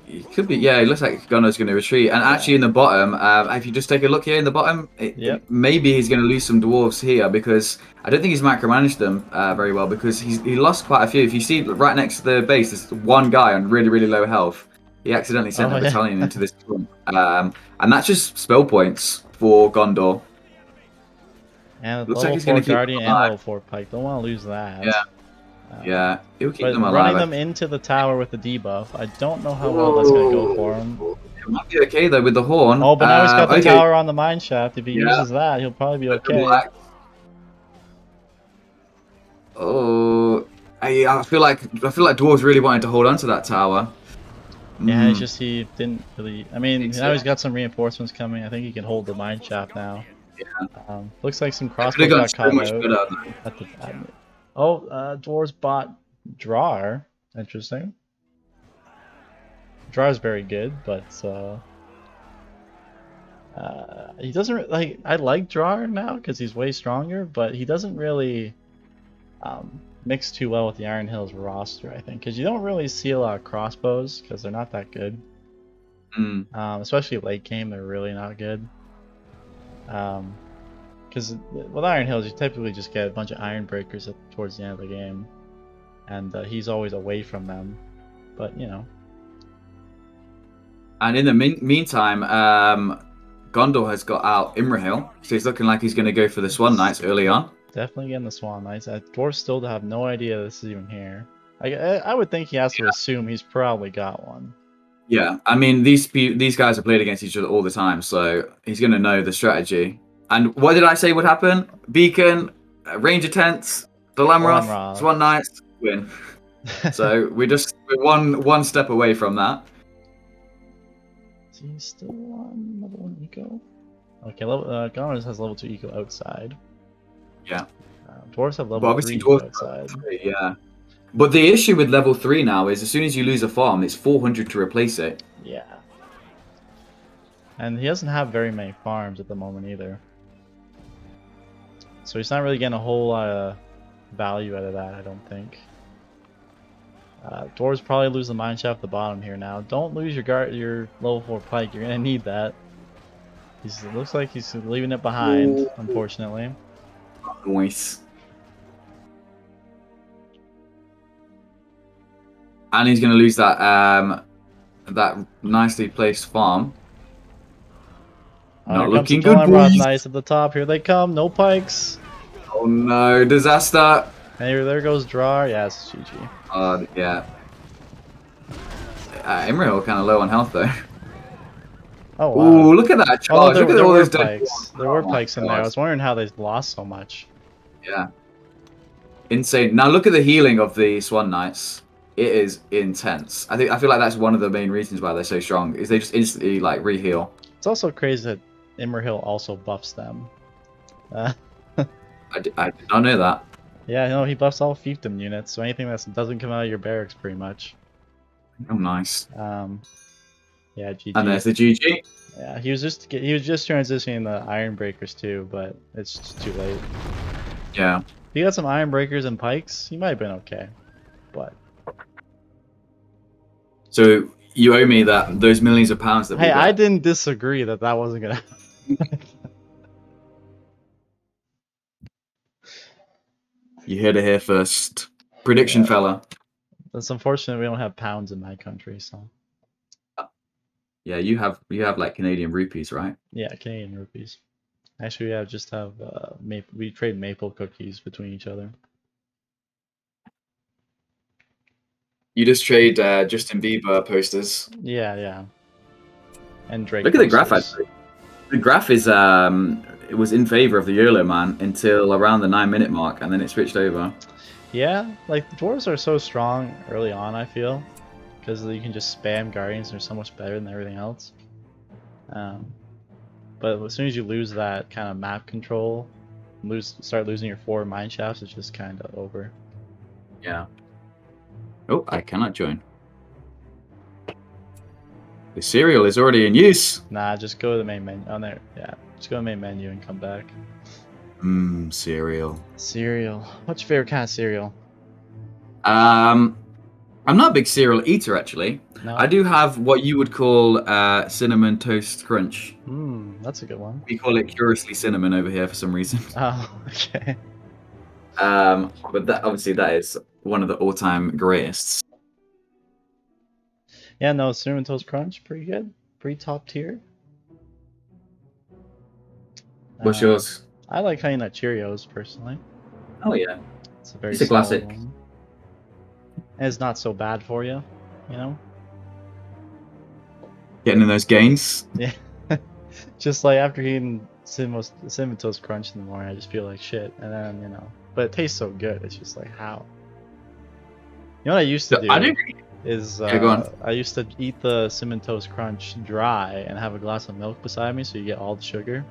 it could be. Yeah, it looks like Gondor's going to retreat. And actually, in the bottom, if you just take a look here in the bottom, maybe he's going to lose some dwarves here because I don't think he's micromanaged them very well because he lost quite a few. If you see right next to the base, there's one guy on really, really low health. He accidentally sent a battalion into this room. And that's just spell points for Gondor. And looks level like 4 Guardian and level 4 Pike. Don't want to lose that. Yeah. Yeah, he'll keep them alive. Running them into the tower with the debuff, I don't know how well that's going to go for him. It might be okay though with the horn. Oh, but now he's got the tower on the mine shaft. If he uses that, he'll probably be okay. Oh, I feel like dwarves really wanted to hold on to that tower. Yeah, it's just he didn't really. I mean, now he's got some reinforcements coming. I think he can hold the mine shaft now. Yeah. Looks like some crossbows got caught out at the time. Oh, dwarves bought Draar. Interesting. Draar's very good, but he doesn't like. I like Draar now because he's way stronger, but he doesn't really mix too well with the Iron Hills roster. I think because you don't really see a lot of crossbows because they're not that good. Especially late game, they're really not good. because with Iron Hills, you typically just get a bunch of Iron Breakers towards the end of the game, and he's always away from them. But you know. And in the meantime, Gondor has got out Imrahil, so he's looking like he's going to go for the Swan Knights early on. Definitely getting the Swan Knights. Dwarves still have no idea this is even here. I would think he has to assume he's probably got one. Yeah, I mean these guys are played against each other all the time, so he's going to know the strategy. And what did I say would happen? Beacon, Ranger Tents, Dalamroth, Swan Knights, win. So we're one step away from that. Is he still on level 1 eco? Okay, Goners has level 2 eco outside. Yeah. Dwarves have level 3 eco outside. Yeah. But the issue with level 3 now is as soon as you lose a farm, it's 400 to replace it. Yeah. And he doesn't have very many farms at the moment either. So he's not really getting a whole lot of value out of that, I don't think. Dwarves probably lose the mineshaft at the bottom here now. Don't lose your level 4 pike, you're gonna need that. It looks like he's leaving it behind, unfortunately. Nice. And he's gonna lose that that nicely placed farm. Not looking good, boys. Nice at the top. Here they come. No pikes. Oh no, disaster. And there goes Drar. Yeah, it's GG. Yeah. Imrahil kind of low on health though. Oh wow. Ooh, look at that charge. Look at all those pikes. There were pikes in there. I was wondering how they lost so much. Yeah. Insane. Now look at the healing of the Swan Knights. It is intense. I feel like that's one of the main reasons why they're so strong. Is they just instantly like re-heal. It's also crazy that Imrahil also buffs them. I did not know that. Yeah, no, he buffs all fiefdom units, so anything that doesn't come out of your barracks, pretty much. Oh, nice. Yeah, GG. And there's the GG. Yeah, he was just transitioning the Iron Breakers too, but it's just too late. Yeah. If he got some Iron Breakers and pikes, he might have been okay, but. So you owe me those millions of pounds that. Hey, I didn't disagree that wasn't gonna happen. You heard it here first. Prediction, fella. It's unfortunate we don't have pounds in my country, so. Yeah, you have like Canadian rupees, right? Yeah, Canadian rupees. Actually, we trade maple cookies between each other. You just trade Justin Bieber posters. Yeah. And Drake. Look at the graph actually. The graph is it was in favor of the YOLO man until around the 9-minute mark, and then it switched over. Yeah, like the dwarves are so strong early on, I feel, because you can just spam guardians. They're so much better than everything else. But as soon as you lose that kind of map control, start losing your 4 mine shafts, it's just kind of over. Yeah. Oh, I cannot join. The cereal is already in use. Nah, just go to the main menu. On there, yeah. Just go to the main menu and come back. Cereal. Cereal. What's your favorite kind of cereal? I'm not a big cereal eater actually. No. I do have what you would call cinnamon toast crunch. That's a good one. We call it curiously cinnamon over here for some reason. Oh, okay. But that is one of the all-time greatest. Yeah, no, cinnamon toast crunch, pretty good, pretty top tier. What's yours? I like Honey Nut Cheerios personally. Oh yeah, it's a classic. One. And it's not so bad for you, you know. Getting in those gains. Yeah, just like after eating cinnamon toast crunch in the morning, I just feel like shit, and then you know. But it tastes so good. It's just like how. You know what I used to do? I used to eat the cinnamon toast crunch dry and have a glass of milk beside me, so you get all the sugar.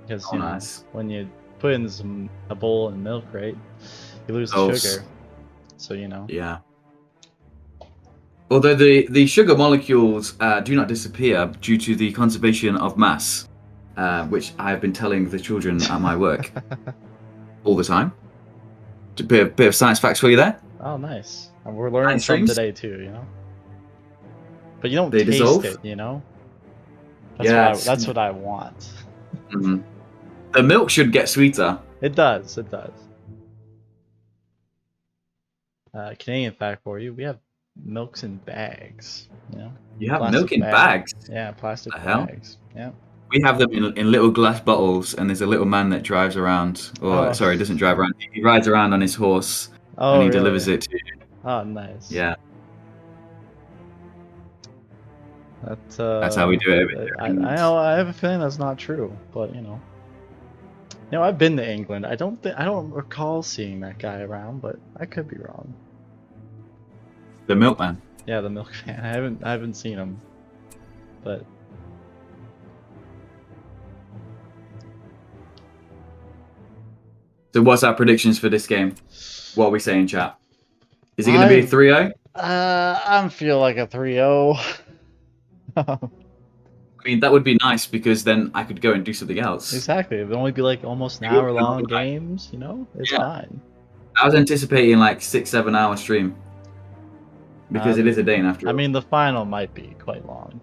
Because you know, when you put in a bowl and milk, right, you lose the sugar. So you know. Yeah. Although the sugar molecules do not disappear due to the conservation of mass, which I have been telling the children at my work all the time. A bit of science facts for you there. Oh, nice. And we're learning some today too, you know. But you don't taste it, you know. That's what I want. Mm-hmm. The milk should get sweeter. It does. It does. Canadian fact for you: we have milks in bags. You know, You have milk plastic in bags. Yeah, plastic The hell? bags. Yeah. We have them in little glass bottles, and there's a little man that drives around, or Oh. sorry, doesn't drive around. He rides around on his horse, Oh, and he really? delivers it to you. Oh, nice. Yeah, That's that's how we do it. Over here I in England. know. I have a feeling that's not true, but you know. You know, I've been to England. I don't recall seeing that guy around, but I could be wrong. The milkman. Yeah, the milkman. I haven't seen him, but So what's our predictions for this game? What are we saying, chat? Is it going to be a 3-0? I feel like a 3-0. I mean, that would be nice because then I could go and do something else. Exactly. It would only be like almost an It would be hour-long another night. games. You know, it's Yeah. fine. I was anticipating like 6-7 hour stream because it is Edain after all. I mean, the final might be quite long,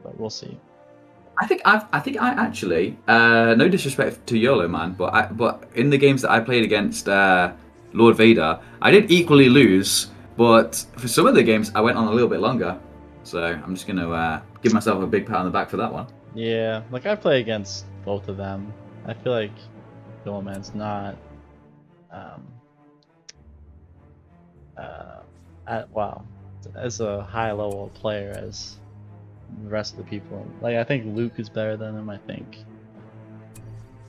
but we'll see. I think I actually no disrespect to YOLO man, but in the games that I played against Lord Vader, I did equally lose, but for some of the games I went on a little bit longer. So I'm just gonna give myself a big pat on the back for that one. Yeah, like I play against both of them. I feel like Sawman's not as a high level player as the rest of the people. Like I think Luke is better than him. I think,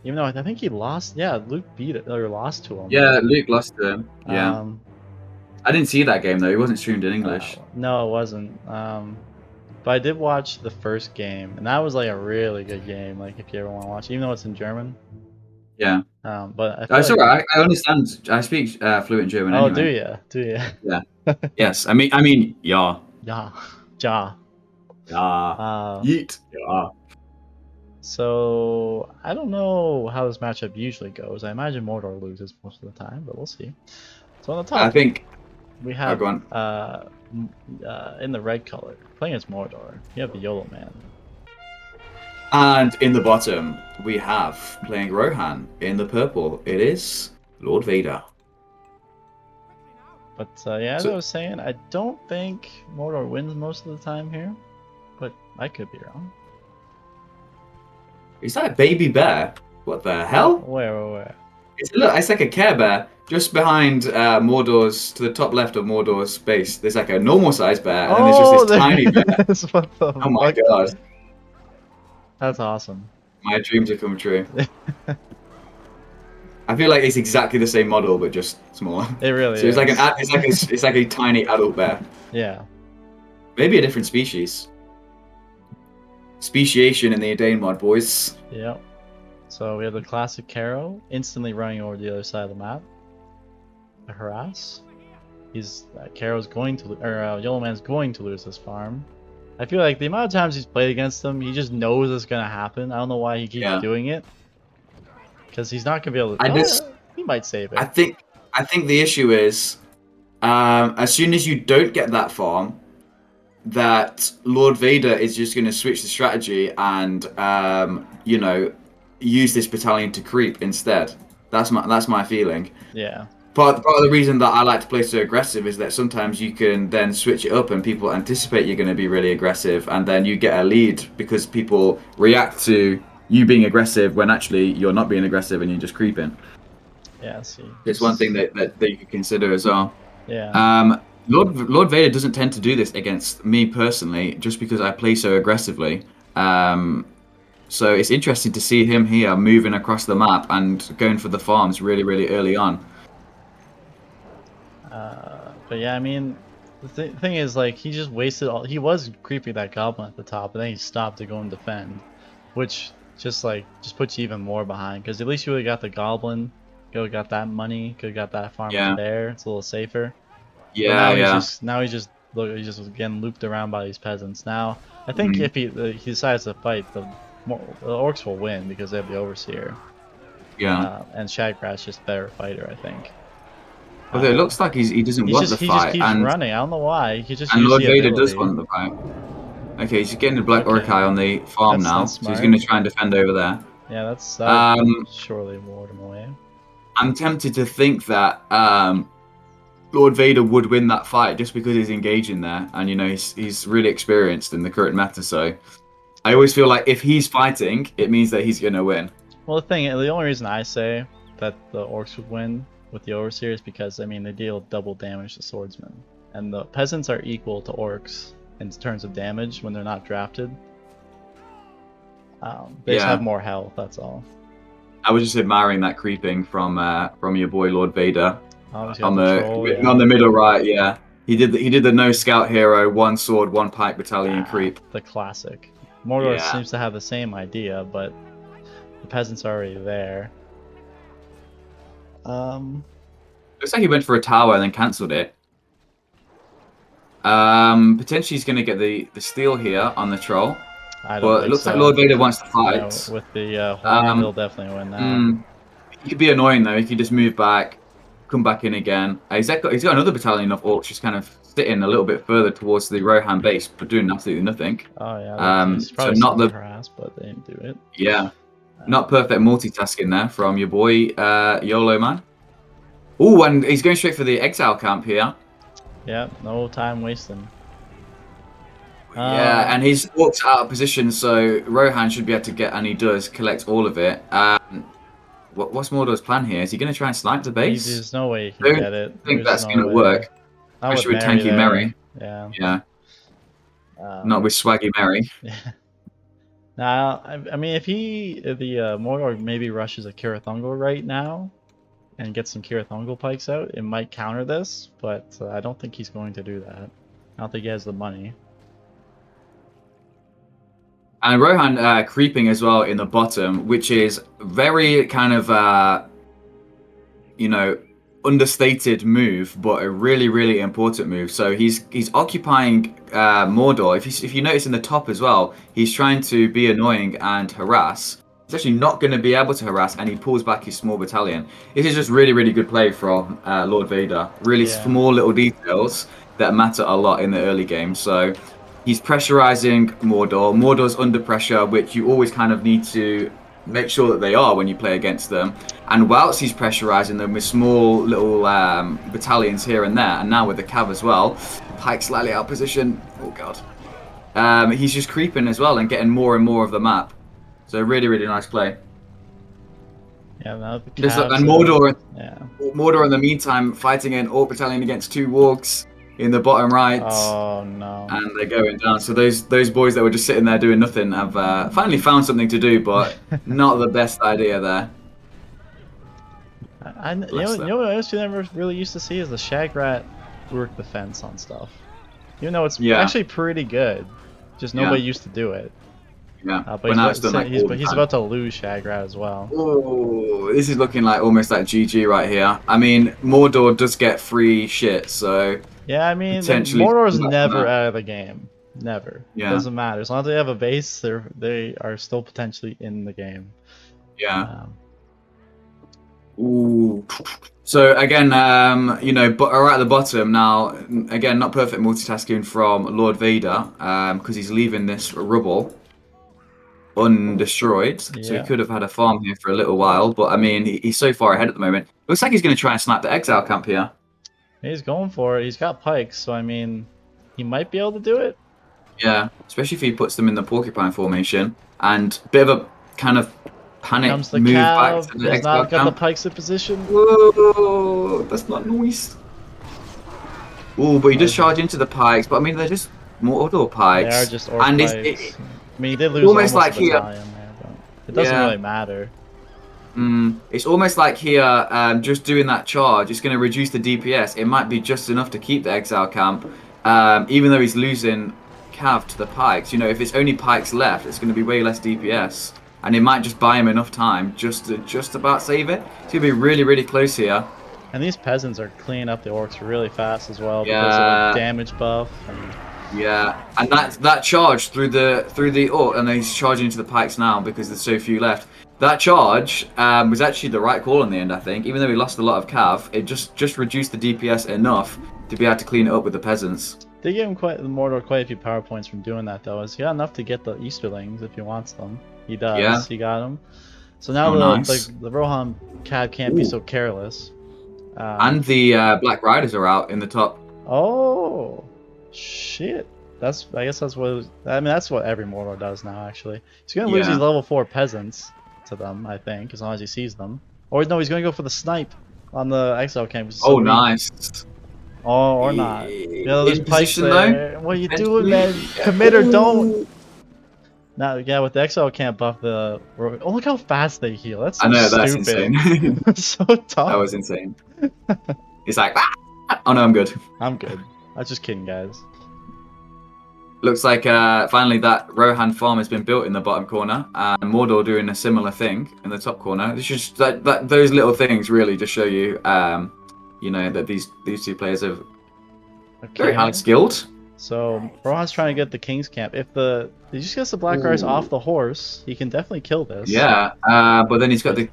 even though I think he lost. Yeah, Luke beat it or lost to him. Yeah, Luke lost to him. Yeah, I didn't see that game though. It wasn't streamed in English. No, it wasn't. But I did watch the first game, and that was like a really good game. Like if you ever want to watch, even though it's in German. Yeah. But I feel That's alright. I understand. I speak fluent German. Oh, anyway. do you? Yeah. Yes. I mean, yeah. Yeah. Yeah. Yeet. Yeah. So I don't know how this matchup usually goes. I imagine Mordor loses most of the time, but we'll see. So on the top, I think we have go on. in the red color playing as Mordor. You have the YOLO man. And in the bottom, we have playing Rohan. In the purple, it is Lord Vader. But yeah, as I was saying, I don't think Mordor wins most of the time here, but I could be wrong. Is that a baby bear? What the hell? Where? It's like a Care Bear. Just behind Mordor's, to the top left of Mordor's base, there's like a normal sized bear, and then there's just this tiny bear. What the Oh my god. That's awesome. My dreams are coming true. I feel like it's exactly the same model, but just smaller. It really so is. It's like a tiny adult bear. Yeah. Maybe a different species. Speciation in the Edain mod, boys. Yep. So we have the classic Kairo instantly running over the other side of the map. The harass. Kairo's going to, or Yellow Man's going to lose this farm. I feel like the amount of times he's played against him, he just knows it's gonna happen. I don't know why he keeps doing it. Because he's not gonna be able to. He might save it. I think the issue is, as soon as you don't get that farm, that Lord Vader is just going to switch the strategy and use this battalion to creep instead. That's my feeling. Yeah. Part of the reason that I like to play so aggressive is that sometimes you can then switch it up and people anticipate you're going to be really aggressive, and then you get a lead because people react to you being aggressive when actually you're not being aggressive and you're just creeping. Yeah, see. It's one thing that you could consider as well. Yeah. Lord Vader doesn't tend to do this against me personally, just because I play so aggressively. So it's interesting to see him here moving across the map and going for the farms really, really early on. But yeah, I mean, the thing is, like, he just wasted all. He was creeping that goblin at the top, and then he stopped to go and defend, which just puts you even more behind. Because at least you would have got the goblin, could have got that money, could have got that farm there. It's a little safer. Yeah, Now he's just getting looped around by these peasants. Now I think if he decides to fight, the orcs will win because they have the overseer. Yeah. And Shagrat's just a better fighter, I think. Although it looks like he doesn't want the fight. He just keeps running. I don't know why. He just and used Lord the Vader ability. does want the fight. Okay, he's getting the Black Orcai on the farm now, so he's going to try and defend over there. Yeah, that Um, would surely ward him away. I'm tempted to think that Lord Vader would win that fight just because he's engaging there, and you know he's really experienced in the current meta. So I always feel like if he's fighting, it means that he's gonna win. Well, the only reason I say that the orcs would win with the overseer is because I mean they deal double damage to swordsmen, and the peasants are equal to orcs in terms of damage when they're not drafted. They just have more health. That's all. I was just admiring that creeping from your boy Lord Vader On the troll, yeah. on the middle right. Yeah, he did the no scout hero, one sword, one pike battalion creep. The classic. Mordor seems to have the same idea, but the peasants are already there. Looks like he went for a tower and then cancelled it. Potentially he's going to get the steal here on the troll. But it looks like Lord Vader wants to fight. Yeah, with the horn, he'll definitely win that. He could be annoying though. He could just move back, come back in again. He's got another battalion of orcs just kind of sitting a little bit further towards the Rohan base, but doing absolutely nothing. Oh yeah, he's probably so not the harass, but they didn't do it. Yeah, not perfect multitasking there from your boy YOLO man. Oh, and he's going straight for the exile camp here. Yeah, no time wasting. Yeah, and his orcs out of position, so Rohan should be able to get, and he does collect all of it. What's Mordor's plan here? Is he going to try and snipe the base? There's no way he can get it. I think that's going to work. Especially with Tanky Mary. Yeah. Yeah. Not with Swaggy Mary. Yeah. Now, I mean, if the Mordor maybe rushes a Kirathungal right now and gets some Kirathungal pikes out, it might counter this, but I don't think he's going to do that. I don't think he has the money. And Rohan creeping as well in the bottom, which is very kind of, understated move, but a really, really important move. So he's occupying Mordor. If you notice in the top as well, he's trying to be annoying and harass. He's actually not going to be able to harass, and he pulls back his small battalion. This is just really, really good play from Lord Vader. Really small little details that matter a lot in the early game. So he's pressurizing Mordor. Mordor's under pressure, which you always kind of need to make sure that they are when you play against them. And whilst he's pressurizing them with small little battalions here and there, and now with the cav as well, Pike slightly out of position. Oh god. He's just creeping as well and getting more and more of the map. So really, really nice play. Yeah, now the and Mordor in the meantime fighting an Orc battalion against 2 wargs in the bottom right. Oh no! And they're going down. So those boys that were just sitting there doing nothing have finally found something to do, but not the best idea there. You know what else you never really used to see is the Shagrat work the fence on stuff. Even though it's actually pretty good, just nobody used to do it. Yeah, but he's about to lose Shagrat as well. Oh, this is looking like almost like GG right here. I mean, Mordor does get free shit, so yeah, I mean, Mordor's never out of the game. Never. Yeah. Doesn't matter. As long as they have a base, they are still potentially in the game. Yeah. Ooh. So again, but are at the bottom now. Again, not perfect multitasking from Lord Vader, because he's leaving this rubble undestroyed. So he could have had a farm here for a little while, but I mean, he's so far ahead at the moment. Looks like he's going to try and snap the exile camp here. He's going for it. He's got pikes, so I mean, he might be able to do it. Yeah, especially if he puts them in the porcupine formation, and bit of a kind of panic move back to the exile camp. Got the pikes in position. Whoa, that's not nice. Oh, but he does charge into the pikes, but I mean, they're just Mordor pikes. They are just orc pikes. I mean, he did lose almost like here. There, but it doesn't really matter. It's almost like here, just doing that charge, it's going to reduce the DPS. It might be just enough to keep the exile camp, even though he's losing cav to the pikes. You know, if it's only pikes left, it's going to be way less DPS, and it might just buy him enough time just to about save it. It's going to be really, really close here. And these peasants are cleaning up the orcs really fast as well because of the damage buff. Yeah, and that charge through the orc, and he's charging into the pikes now because there's so few left. That charge was actually the right call in the end, I think. Even though we lost a lot of cav, it just reduced the DPS enough to be able to clean it up with the peasants. They gave him Mordor quite a few power points from doing that, though. He got enough to get the Easterlings if he wants them. He does. Yeah. He got them. So now Oh, nice. the Rohan cab can't be Ooh. so careless. And the Black Riders are out in the top. Oh, shit. I guess that's what. I mean, that's what every Mordor does now. Actually, he's gonna lose these Yeah. level 4 peasants to them. I think, as long as he sees them. Or no, he's gonna go for the snipe on the exile camp, which is so Oh, weak. nice. Oh, or not. Yeah, there's In pikes position though. there. What are you doing, Potentially. man? Yeah. Commit or don't. Ooh. Now, yeah, with the exile can't buff the. Oh, look how fast they heal. That's I so know, that's stupid. insane. That's so That tough. was insane. It's like, ah! Oh no, I'm good. I'm good. I was just kidding, guys. Looks like finally that Rohan farm has been built in the bottom corner, and Mordor doing a similar thing in the top corner. It's just those little things really just show you, you know, that these two players are very highly Okay. skilled. So Rohan's trying to get the King's Camp. If he just gets the Black Riders off the horse, he can definitely kill this. Yeah, but then he's got the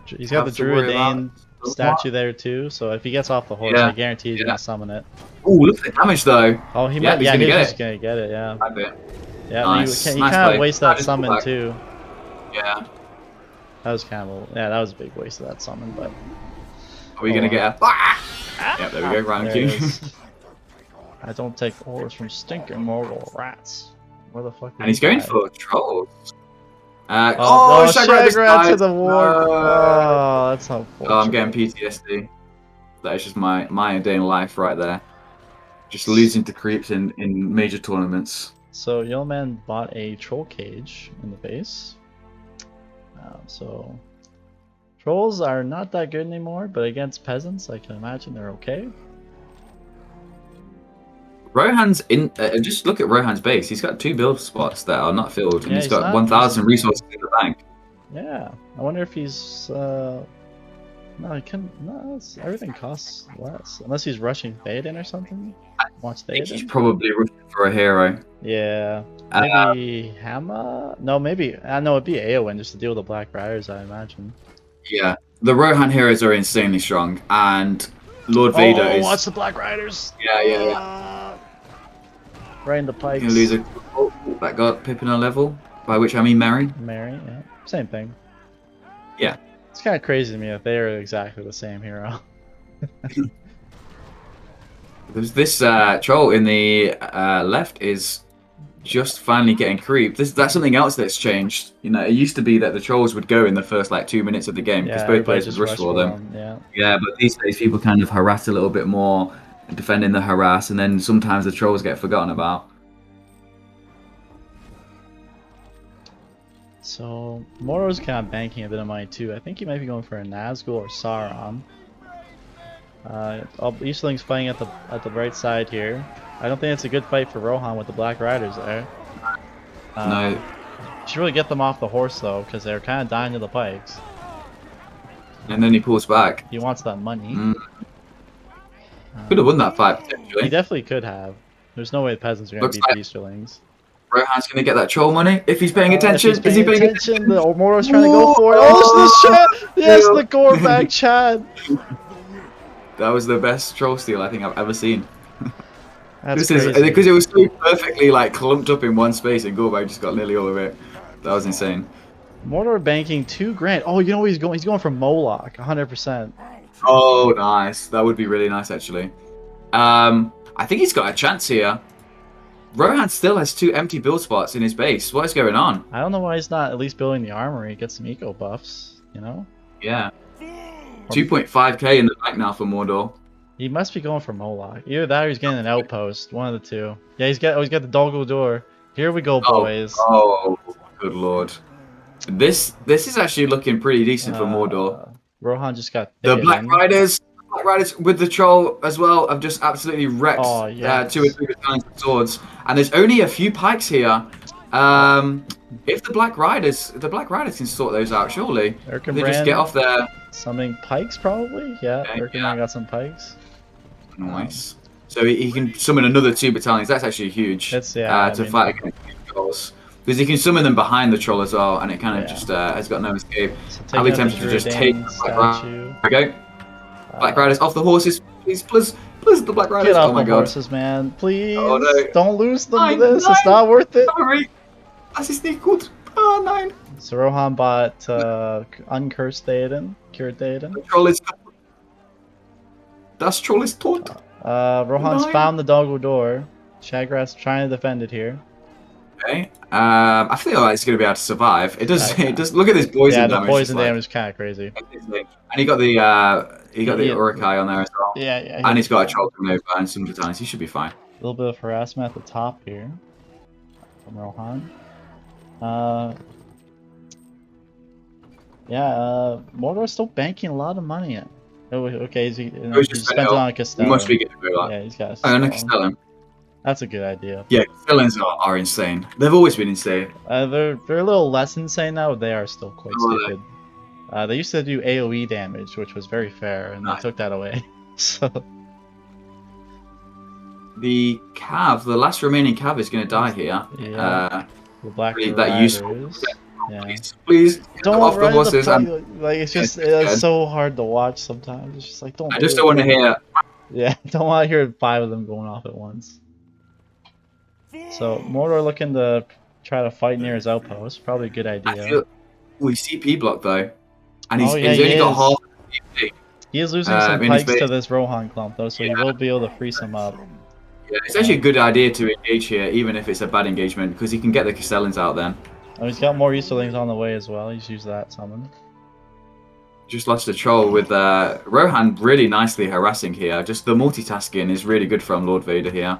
He's got the to worry about Edain somewhat. statue there too. So if he gets off the horse, I Yeah, guarantee he's yeah. gonna summon it. Oh, look at the damage though. Oh, he Yeah, might. he's Yeah, gonna he's get just it. gonna get it. Yeah. I bet. Yeah. Nice. He Nice kind play. of wasted that Just summon back. too. Yeah. That was kind of that was a big waste of that summon, but. Are we gonna get a? Ah! Yeah, there we go. Round There Q. it is. I don't take orders from stinking mortal rats. Where the fuck? And he's going for trolls. Oh, Shagrat Shagrat to died. the ward. Oh, that's unfortunate. Oh, I'm getting PTSD. That is just my day in life right there. Just losing to creeps in major tournaments. So Yeoman bought a troll cage in the base. So trolls are not that good anymore, but against peasants, I can imagine they're okay. Rohan's in. Just look at Rohan's base. He's got 2 build spots that are not filled, and Yeah, he's he's got not 1,000 using resources in the bank. Yeah, I wonder if he's. No, he can. No, everything costs less unless he's rushing Theoden or something. Watch I think he's Theoden. probably looking for a hero. Yeah, maybe Hammer. No, maybe. No, it'd be Eowyn just to deal with the Black Riders, I imagine. Yeah, the Rohan heroes are insanely strong, and Lord Vader is. Watch the Black Riders. Yeah. Right in the pikes. Gonna lose a. Oh, that got Pippin a level, by which I mean Mary. Mary, yeah, same thing. Yeah. It's kind of crazy to me that they are exactly the same hero. There's this troll in the left is just finally getting creeped. That's something else that's changed. You know, it used to be that the trolls would go in the first like 2 minutes of the game because both players would rush for them. Yeah, but these days people kind of harass a little bit more, defending the harass, and then sometimes the trolls get forgotten about. So Moro's kind of banking a bit of money too. I think he might be going for a Nazgul or Sauron. Eastling's fighting at the right side here. I don't think it's a good fight for Rohan with the Black Riders there. No. Should really get them off the horse though, because they're kind of dying to the pikes. And then he pulls back. He wants that money. Could have won that fight potentially. He definitely could have. There's no way the peasants are going to beat the Easterlings. Rohan's gonna get that troll money if he's paying attention. Is he paying attention? The Moro's trying to go for it. Oh, the Chad! Yes, the gore bag Chad. That was the best troll steal I think I've ever seen. That's crazy. Because it was so perfectly like clumped up in one space, and Gorbag just got nearly all of it. That was insane. Mordor banking $2,000. Oh, you know where he's going? He's going for Moloch, 100%. Oh, nice. That would be really nice actually. I think he's got a chance here. Rohan still has 2 empty build spots in his base. What is going on? I don't know why he's not at least building the armory, get some eco buffs, you know? Yeah. 2.5k in the bank now for Mordor. He must be going for Moloch. Either that or he's getting an outpost, one of the two. Yeah, he's got the Dol Guldur. Here we go, boys. Oh, good lord. This is actually looking pretty decent for Mordor. Rohan just got The Black Riders with the troll as well have just absolutely wrecked 2 or 3 battalions of swords, and there's only a few pikes here. If the Black Riders can sort those out, surely they just get off there. Summoning pikes, probably. Yeah, Erkenbrand got some pikes. Nice. So he can summon another 2 battalions. That's actually huge. That's to fight against these trolls. Because he can summon them behind the troll as well, and it kind of just has got no escape. So I'll be tempted to just take the Black Riders. There we go. Black Riders off the horses, please, please the Black Riders. Get off oh my the god. horses, man. Please. Oh, no. Don't lose them to this. It's not worth it. Sorry. Das ist nicht gut. Oh, nein. So Rohan bought uncursed Edain, cured Edain. The troll is. That's troll is taunt. Rohan's Nine. found the doggo door. Shagrat's trying to defend it here. Okay. I feel like it's going to be able to survive. It does. Yeah. It does. Look at this poison Yeah, the damage. poison It's like- damage is kind of crazy. and he got the Urukai on there as well. Yeah, yeah. And he's got a troll coming over and some times. He should be fine. A little bit of harassment at the top here from Rohan. Mordor's still banking a lot of money in. Oh, okay, he spent it on a Castellan. He must be getting a lot. Yeah, he's got a Oh, and a Castellan. Castellan. That's a good idea. Yeah, Castellans are insane. They've always been insane. They're a little less insane now, but they are still quite Oh, stupid. They used to do AoE damage, which was very fair, and they took that away. So the Cav, the last remaining Cav, is going to die here. Yeah. The Black that useful. Riders. Yeah. Please get Don't off the ride horses. the And like it's just Yeah. it's so hard to watch sometimes. It's just like don't. I just don't want to hear. Yeah, don't want to hear 5 of them going off at once. So Mordor looking to try to fight near his outpost. Probably a good idea. We CP block though, and he's, Oh, yeah, he's only he got is. half the CP. He is losing some in his pikes base. to this Rohan clump though, so he will be able to freeze him up. Yeah, it's actually a good idea to engage here, even if it's a bad engagement, because he can get the Castellans out then. Oh, he's got more Easterlings on the way as well. He's used that summon. Just lost a troll with Rohan really nicely harassing here. Just the multitasking is really good from Lord Vader here.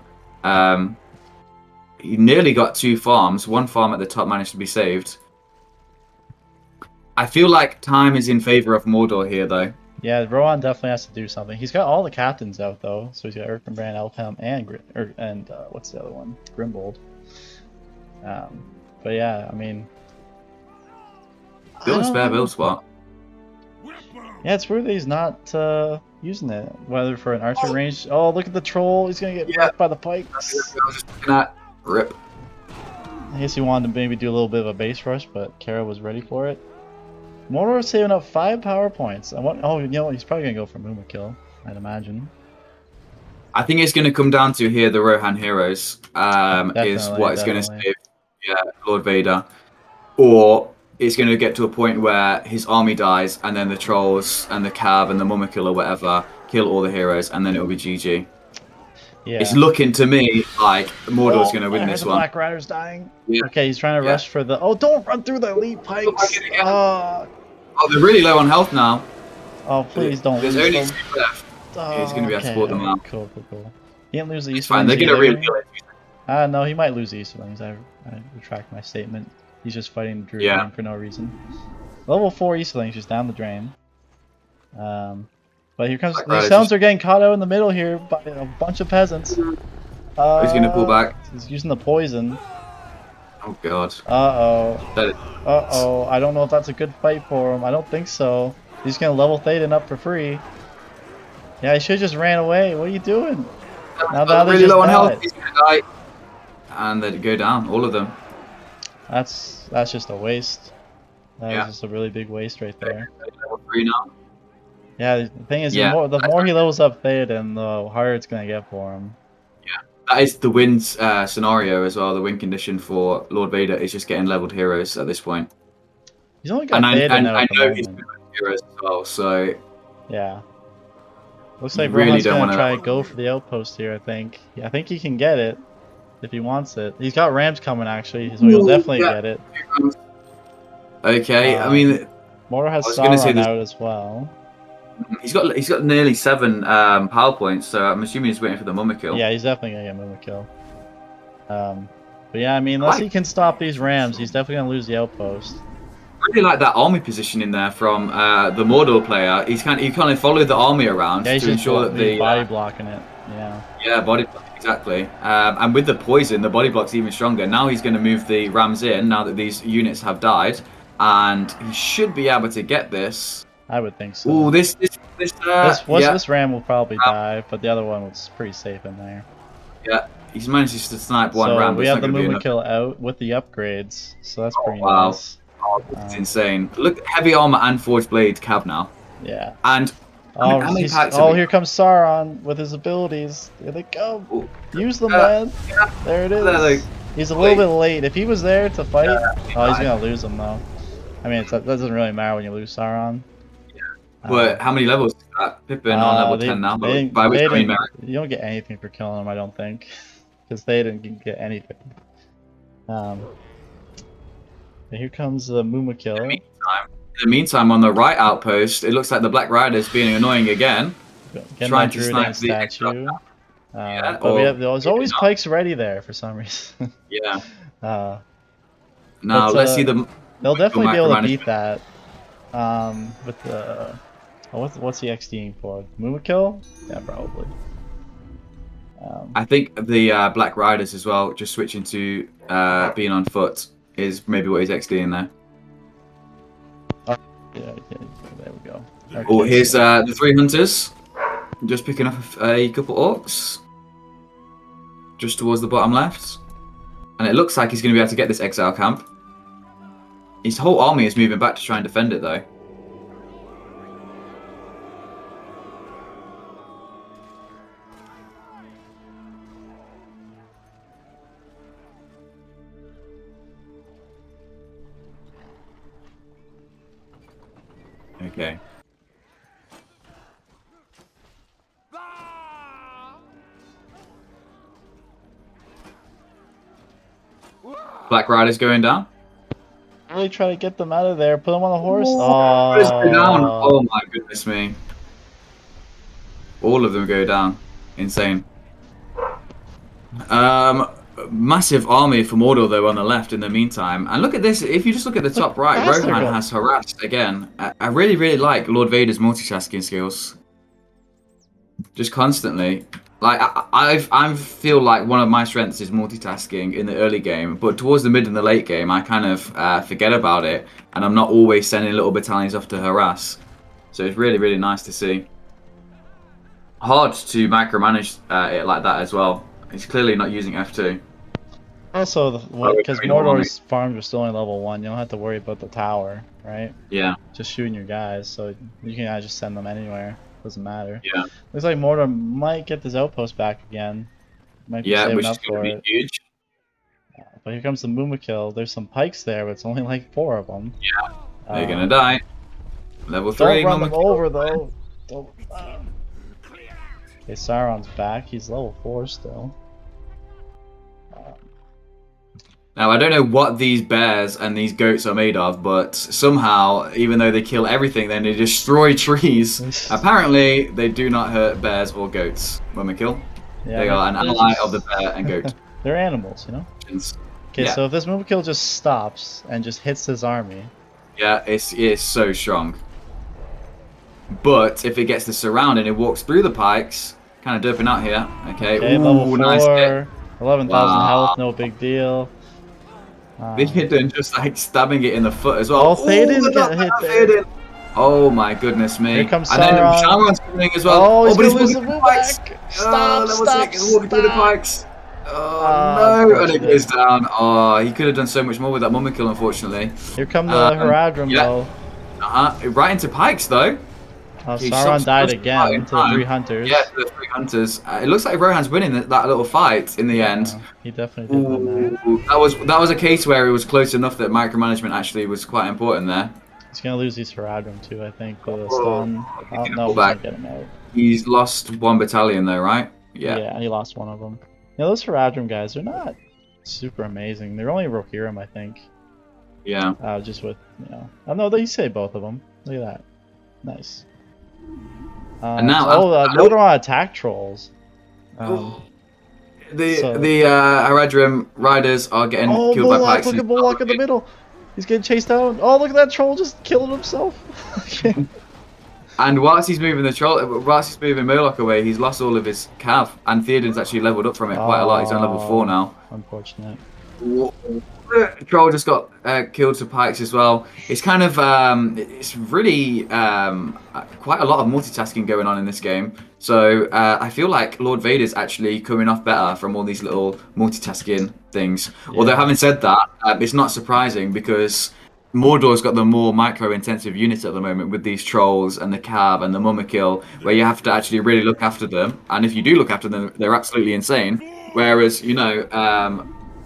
He nearly got 2 farms. 1 farm at the top managed to be saved. I feel like time is in favor of Mordor here, though. Yeah, Rohan definitely has to do something. He's got all the captains out though, so he's got Erkenbrand, Elfhelm, and what's the other one? Grimbold. But yeah, I mean, Build a I don't spare know. build spot. Yeah, it's weird that he's not using it. Whether for an archer range. Oh, look at the troll. He's gonna get wrecked by the pikes. I was just looking at. Rip. I guess he wanted to maybe do a little bit of a base rush, but Kairo was ready for it. Mordor saving up 5 power points. Oh, you know, he's probably gonna go for Muma kill, I'd imagine. I think it's going to come down to here the Rohan heroes is what it's going to Definitely. save. Yeah, Lord Vader. Or it's going to get to a point where his army dies and then the trolls and the Cav and the Mummakil or whatever kill all the heroes and then it'll be GG. Yeah. It's looking to me like Mordor's going to win I heard this the one. Black Rider's dying. Yeah. Okay, he's trying to Yeah. rush for the. Oh, don't run through the elite pikes. again. Oh, They're really low on health now. please don't There's lose only them. 2 left. Oh, he's gonna be able to okay, support them okay, out. Cool. He didn't lose the It's fine. They're Easterlings going to either. really kill it. No, he might lose the Easterlings. I retract my statement. He's just fighting Druid Yeah. King for no reason. Level 4 Easterlings just down the drain. But here comes Black the Riders Stones just- are getting caught out in the middle here by a bunch of peasants. He's going to pull back. He's using the poison. Oh god. Uh oh. I don't know if that's a good fight for him. I don't think so. He's gonna level Théoden up for free. Yeah, he should just ran away. What are you doing? Now They're they really just low on died. health. He's going to die. And they go down, all of them. That's just a waste. That Yeah. was just a really big waste right there. Level 3 now. Yeah, the thing is, Yeah. the more he levels up Théoden, the harder it's gonna get for him. That is the win scenario as well. The win condition for Lord Vader is just getting leveled heroes at this point. He's only got And I Théoden out know at the he's moment. good with heroes as well, so Yeah. Looks You like really Rohan's don't gonna wanna- try to go for the outpost here. I think. Yeah, I think he can get it if he wants it. He's got Rams coming actually, so he'll Ooh, definitely yeah. get it. okay. I mean, Mordor has I was gonna say Sauron this- out as well. he's got nearly 7 power points, so I'm assuming he's waiting for the Mumma kill. Yeah, he's definitely gonna get Muma kill. But yeah, I mean, unless Right. he can stop these Rams, he's definitely gonna lose the outpost. I really like that army position in there from the Mordor player. He kind of followed the army around Yeah, he's to just ensure that the body blocking it. Yeah. yeah, body block, exactly. And with the poison, the body block's even stronger. Now he's going to move the Rams in, now that these units have died. And he should be able to get this. I would think so. Ooh, this yeah, This Ram will probably die, but the other one was pretty safe in there. yeah. He's managed to snipe one So Ram, but we it's have not the going to be Muma enough. kill out with the upgrades, so that's Oh, pretty wow. nice. Oh, this is insane. Look, heavy armor and forged blade cab now. Yeah. And Oh, how many packs have we- here comes Sauron with his abilities. Here they go. Ooh. Use them, Yeah. man. There it There they- is. He's a little bit late. If he was there to fight, oh, he's gonna lose him though. I mean, that doesn't really matter when you lose Sauron. But how many levels is that? Pippin on level 10 now, by which I mean Merrick. You don't get anything for killing him, I don't think, because they didn't get anything. Here comes the Mumakil. In the meantime, on the right outpost, it looks like the Black Rider's being annoying again. Get my Druid statue. But there's always pikes ready there for some reason. Yeah. Now let's see them. They'll definitely be able to beat that. With the what's he XDing for? Mumakil? Yeah, probably. I think the Black Riders as well, just switching to being on foot, is maybe what he's XDing there. Yeah, there we go. Okay, oh, here's the 3 hunters. Just picking up a couple orcs. Just towards the bottom left. And it looks like he's going to be able to get this exile camp. His whole army is moving back to try and defend it, though. Okay. Black Rider's going down. Really try to get them out of there. Put them on the horse. Down. Oh my goodness me. All of them go down. Insane. Massive army for Mordor though on the left in the meantime. And look at this. If you just look at the top right, Rohan has harassed again. I really like Lord Vader's multitasking skills. Just constantly. Like I feel like one of my strengths is multitasking in the early game, but towards the mid and the late game, I kind of forget about it, and I'm not always sending little battalions off to harass. So it's really nice to see. Hard to micromanage it like that as well. He's clearly not using F2. Also, because Mordor's farms are still only level 1, you don't have to worry about the tower, right? Yeah. Just shooting your guys, so you can just send them anywhere. Doesn't matter. Yeah. Looks like Mordor might get this outpost back again. Might be saving up for it. Huge. But here comes the Mumakil. There's some pikes there, but it's only like 4 of them. Yeah. They're gonna die. Level 3. Don't run them over though. Okay, Sauron's back. He's level 4 still. Now, I don't know what these bears and these goats are made of, but somehow, even though they kill everything, then they destroy trees. Apparently, they do not hurt bears or goats. Mumakil. Yeah, they are an ally of the bear and goat. They're animals, you know? Okay, so if this Mumakil just stops and just hits his army... Yeah, it's so strong. But if it gets the surround and it walks through the pikes, kind of doping out here. Okay, ooh, level 4, nice hit. 11,000 health, no big deal. Theoden just like stabbing it in the foot as well. Oh, Theoden got hit there. Oh my goodness me. Here comes Sauron. And then Sauron's coming as well. Oh, but he's losing the pikes. Stop. He's walking through the pikes. Oh no, and it goes down. Oh, he could have done so much more with that Mumakil, unfortunately. Here come the Haradrim though. Right into pikes though. Sauron died again to the 3 hunters. Yeah, to the 3 hunters. It looks like Rohan's winning that little fight in the end. He definitely did win that. That was a case where it was close enough that micromanagement actually was quite important there. He's gonna lose these Haradrim too, I think, with a stun. Oh, no, he's gonna get him out. He's lost 1 battalion though, right? Yeah. Yeah, he lost 1 of them. Yeah, those Haradrim guys, they're not super amazing. They're only Rohirrim, I think. Yeah. Just with, I know that you say both of them. Look at that. Nice. And now, Mordor attack trolls. The Haradrim riders are getting killed by pikes. Look at Bullock in the middle. He's getting chased down. Oh, look at that troll just killing himself. And whilst he's moving Murloc away, he's lost all of his cav, and Theoden's actually leveled up from it quite a lot. He's on level 4 now. Unfortunate. Troll just got killed to pikes as well. It's kind of it's really quite a lot of multitasking going on in this game. So I feel like Lord Vader's actually coming off better from all these little multitasking things. Yeah. Although having said that, it's not surprising because Mordor's got the more micro-intensive units at the moment with these trolls and the Cav and the Mumakil, where you have to actually really look after them. And if you do look after them, they're absolutely insane. Whereas,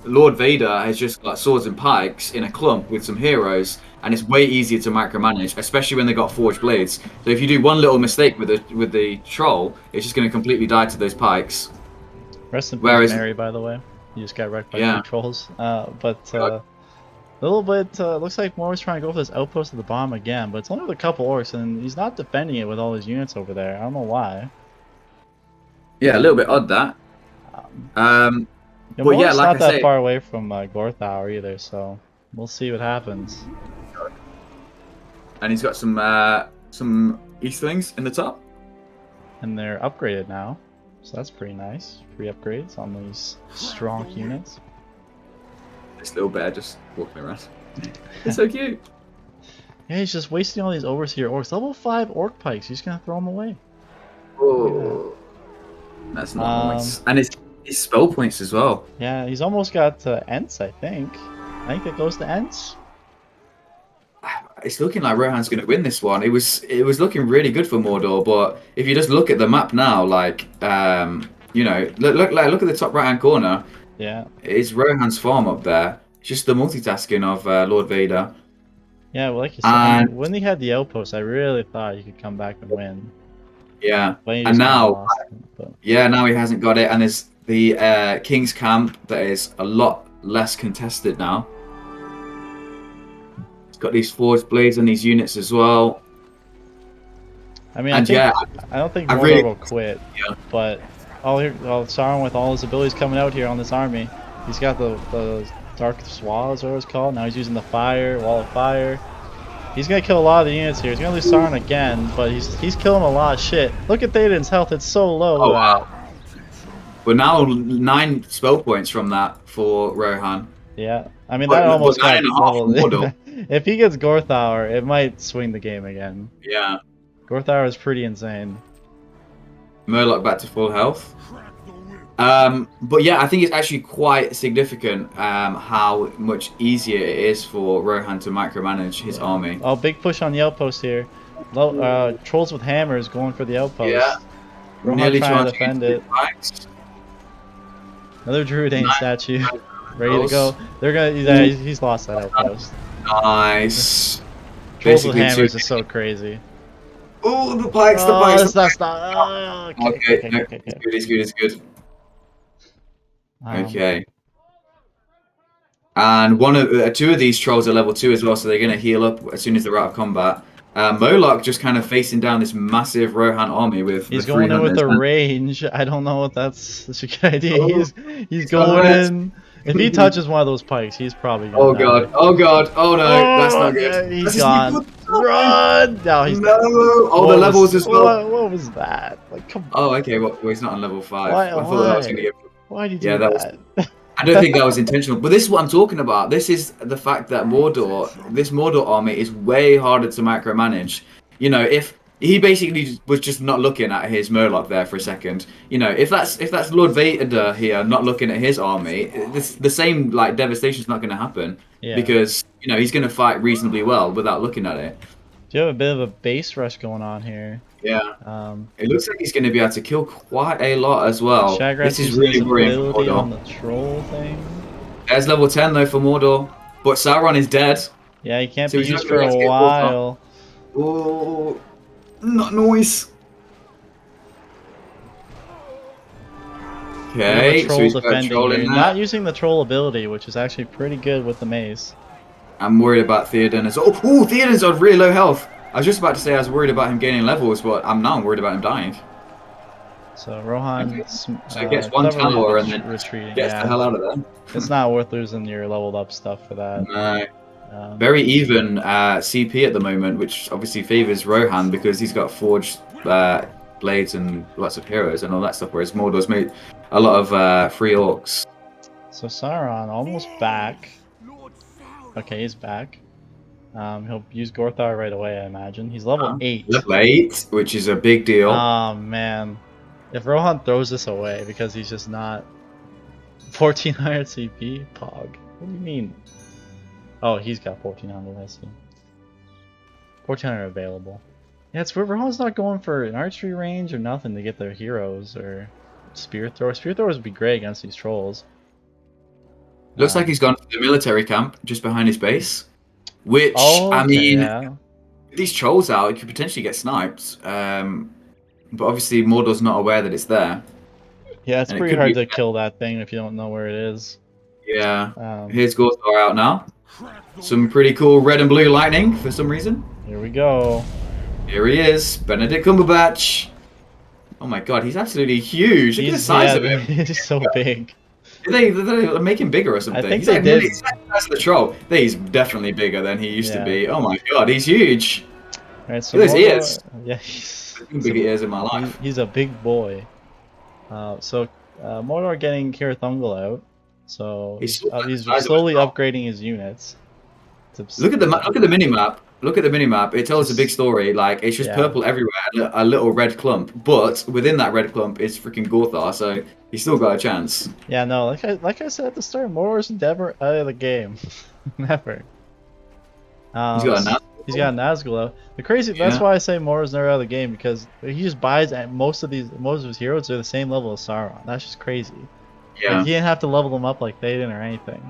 Lord Vader has just got swords and pikes in a clump with some heroes, and it's way easier to micromanage, especially when they got forged blades. So if you do one little mistake with the troll, it's just going to completely die to those pikes. Rest in peace, Whereas, Mary, by the way. He just got wrecked by yeah, 3 trolls. A little bit, looks like Moore's trying to go for this outpost at the bottom again, but it's only with a couple orcs, and he's not defending it with all his units over there. I don't know why. yeah, a little bit odd that. Um, Um, yeah, but yeah, Moore's like not I that say, far away from Gorthauer either, so we'll see what happens. and he's got some Eastlings in the top. And they're upgraded now, so that's pretty nice. Free upgrades on these strong units. This little bear just walking around. It's so cute. Yeah, he's just wasting all these overseer orcs. Level 5 orc pikes, he's gonna throw them away. Oh, that's not nice. And it's spell points as well. Yeah, he's almost got Ents, I think. I think it goes to Ents. It's looking like Rohan's going to win this one. It was looking really good for Mordor, but if you just look at the map now, like you know, look at the top right hand corner. Yeah. It's Rohan's farm up there. It's just the multitasking of Lord Vader. Yeah, well, like you said, And when he had the outpost, I really thought he could come back and win. yeah, But he and just kind of now lost it. But now he hasn't got it, and there's the King's Camp that is a lot less contested now. It's got these forged blades on these units as well. I mean, And I don't think I Mordor really, will quit. yeah. But Sauron with all his abilities coming out here on this army, he's got the Dark Swallows, or it's called. Now he's using the fire, wall of fire. He's gonna kill a lot of the units here. He's gonna lose Sauron again, but he's killing a lot of shit. Look at Theoden's health; it's so low. Oh wow! We're now 9 spell points from that for Rohan. Yeah, I mean that almost but 9.5 got leveled. Mordor. If he gets Gorthauer, it might swing the game again. Yeah. Gorthauer is pretty insane. Murloc back to full health. But yeah, I think it's actually quite significant how much easier it is for Rohan to micromanage his army. Oh, big push on the outpost here. Trolls with hammers going for the outpost. Yeah. Rohan Nearly trying to defend it. Pikes. Another Druidane statue. Ready to go. They're gonna. Yeah, he's lost that outpost. Nice. Trolls with hammers is so crazy. Oh, the pikes, the pikes. That's not. Okay, it's good. Okay. And two of these trolls are level 2 as well, so they're gonna heal up as soon as they're out of combat. Moloch just kind of facing down this massive Rohan army with. He's going in with the range. I don't know if that's a good idea. Oh, he's going in. If he touches one of those pikes, he's probably gonna Oh die. god! Oh god! Oh no! That's not good. He's gone. Run! No, he's no. Oh, the levels as well. What was that? Like, come on. Oh, okay. Well, he's not on level 5. Why? I thought that was gonna get. Why did you do that? I don't think that was intentional. But this is what I'm talking about. This is the fact that this Mordor army is way harder to micromanage. You know, if he basically was just not looking at his Murloc there for a second. You know, if that's Lord Vader here not looking at his army, the same like devastation's not going to happen. Yeah. Because you know he's going to fight reasonably well without looking at it. Do you have a bit of a base rush going on here? Yeah. It looks like he's going to be able to kill quite a lot as well. Shagras This is really worrying for Mordor. On the troll thing. There's level 10 though for Mordor, but Sauron is dead. Yeah, he can't be used for a while. Oh, not nice. Okay, troll so he's defending got troll in here. there. Not using the troll ability, which is actually pretty good with the mace. I'm worried about Theoden as well. Oh, Theoden's on really low health. I was just about to say I was worried about him gaining levels, but I'm worried about him dying. So Rohan so he gets one tower and then retreating. Gets the hell out of there. It's not worth losing your leveled up stuff for that. No. Very even CP at the moment, which obviously favors Rohan because he's got forged blades and lots of heroes and all that stuff, whereas Mordor's made a lot of free orcs. So Sauron almost back. Okay, he's back. He'll use Gorthar right away, I imagine. He's level 8. Level 8, which is a big deal. Oh, man. If Rohan throws this away because he's just not 1400 CP, Pog. What do you mean? Oh, he's got 1400, I see. 1400 available. Yeah, it's weird. Rohan's not going for an archery range or nothing to get their heroes or spear thrower. Spear throwers would be great against these trolls. Looks like he's gone to the military camp just behind his base. Which, Oh, I okay, mean, yeah. with these trolls out, you could potentially get sniped. But obviously Mordor's not aware that it's there. Yeah, it's And it pretty could hard be, to kill that thing if you don't know where it is. yeah. Um, Here's Gorthar out now. Some pretty cool red and blue lightning for some reason. Here we go. Here he is, Benedict Cumberbatch. Oh my god, he's absolutely huge. Look at the size of him. He's so big. Did they make him bigger or I something? think He's they like, did. he's like the size of the troll. He's definitely bigger than he used to Yeah. be. Oh my god, he's huge. Alright, so Look at his Mordor, ears. yeah, Bigger ears in my life. he's a big boy. Mordor getting Kir Thungol out, so He's he's the size of a slowly troll. upgrading his units. Look at the mini map. Look at the mini map. It tells a big Just- story. Like it's just yeah. purple everywhere, and a little red clump. But within that red clump is freaking Gorthar, so he's still got a chance. Yeah, no, like I said at the start, Mordor's never out of the game, never. He's got a Nazgul. He's got a Nazgul out. That's Yeah. why I say Mordor's never out of the game, because he just buys at most of his heroes are the same level as Sauron. That's just crazy. Yeah. Like, he didn't have to level them up like they didn't or anything.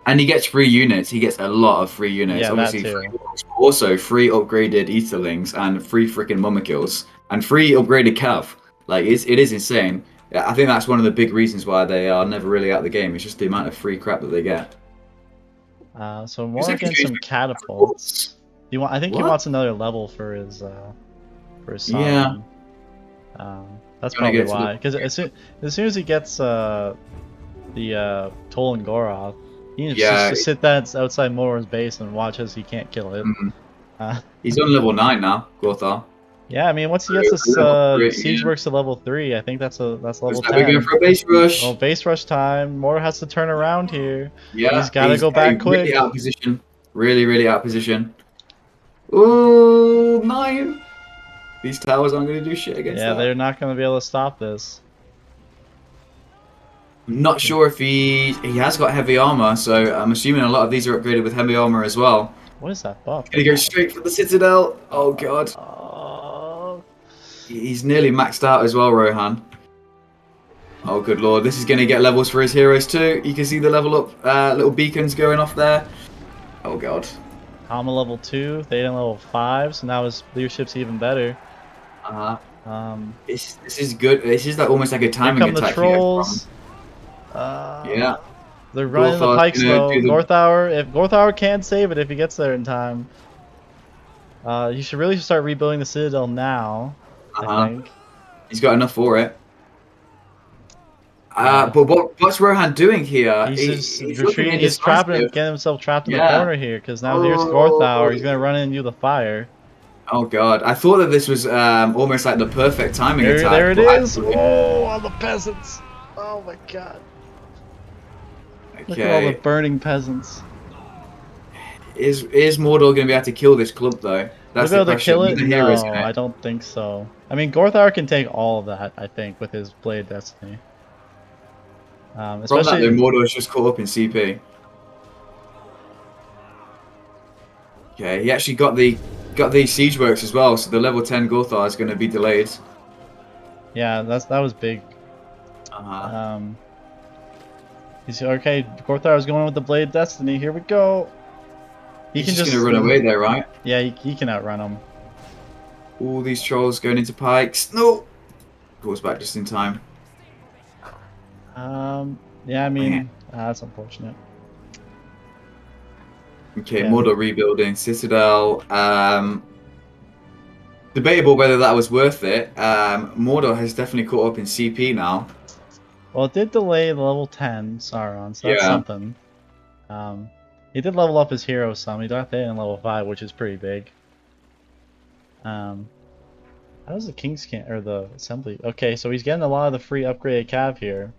And he gets free units. He gets a lot of free units. Yeah, Obviously, that too. free orcs, but also free upgraded Easterlings and free freaking Mummikills and free upgraded Cav. Like it is insane. Yeah, I think that's one of the big reasons why they are never really out of the game. It's just the amount of free crap that they get. So It's more like against he's some catapults. I think he What? wants another level for his Yeah. Sawman. That's Gonna probably get to why. Because as soon as he gets the Tol and Goroth, he can Yeah. just sit that outside Mordor's base and watch as he can't kill it. Mhm. He's on level 9 now, Gorthar. Yeah, I mean once he gets this Level 3, siege yeah. works to level 3, I think that's level Looks like we're 10. going for a base rush. Oh, base rush time. Mordor has to turn around here. Yeah, He's gotta go back quick. Really out of position. Really out of position. Ooh, 9. These towers aren't going to do shit against Yeah, that. they're not gonna be able to stop this. I'm not sure if he has got heavy armor, so I'm assuming a lot of these are upgraded with heavy armor as well. What is that buff? Gonna go straight for the Citadel. Oh god. Oh. He's nearly maxed out as well, Rohan. Oh good lord, this is gonna get levels for his heroes too. You can see the level up little beacons going off there. Oh god. Alma level 2, Theoden level 5, so now his leadership's even better. This is good. This is like almost like a Here timing come the attack. trolls. Yeah. They're running the Gorthar's pikes gonna though. do the- Gorthar can save it if he gets there in time. You should really start rebuilding the Citadel now, I think. He's got enough for it. But what's Rohan doing here? He's just looking retreating. He's trapping, indecisive. getting himself trapped in the Yeah. corner here, because now here's Gorthar. He's gonna run into the fire. Oh god, I thought that this was almost like the perfect timing attack. There it but is. actually- Oh, all the peasants. Oh my god. Look at all the Okay. burning peasants. Is Mordor going to be able to kill this clump though? That's Will the they be able to question. kill it? The No, hero's gonna- I don't think so. I mean, Gorthar can take all of that, I think, with his Blade Destiny. From that Especially, though, Mordor's just caught up in CP. Okay, he actually got the siege works as well, so the level 10 Gorthar is going to be delayed. yeah, that was big. He's okay. Gorthar is going with the Blade Destiny. Here we go. He's just going to run away there, right? Yeah, he can outrun him. All these trolls going into pikes. No! Goes back just in time. Yeah, I mean, Man. that's unfortunate. Okay, Yeah. Mordor rebuilding. Citadel. Debatable whether that was worth it. Mordor has definitely caught up in CP now. Well, it did delay the level 10 Sauron, so that's Yeah. something. He did level up his hero some. He got that in level 5, which is pretty big. How does the King's Camp or the Assembly? Okay, so he's getting a lot of the free upgraded cav here.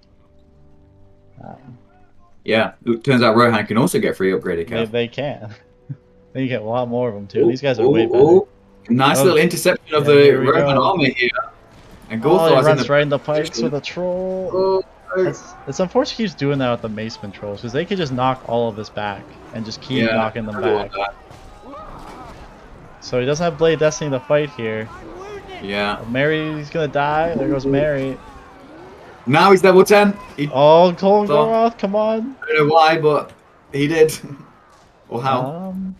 Yeah, it turns out Rohan can also get free upgraded cav. They can. They get a lot more of them too. These guys are way better. Ooh. Nice Oh, little interception of yeah, the here we Roman go. army here. And Oh, he Gorthar's in runs the right in the pikes position. with a troll. Oh, It's unfortunate he keeps doing that with the Mace controls, because they could just knock all of this back and just keep yeah, knocking them I don't back. want So he doesn't have Blade Destiny to fight here. that. Yeah. Mary's gonna die. There goes Mary. Now he's level 10. He Oh, Colin so, Goroth, come on. I don't know why, but he did. Or how. Um,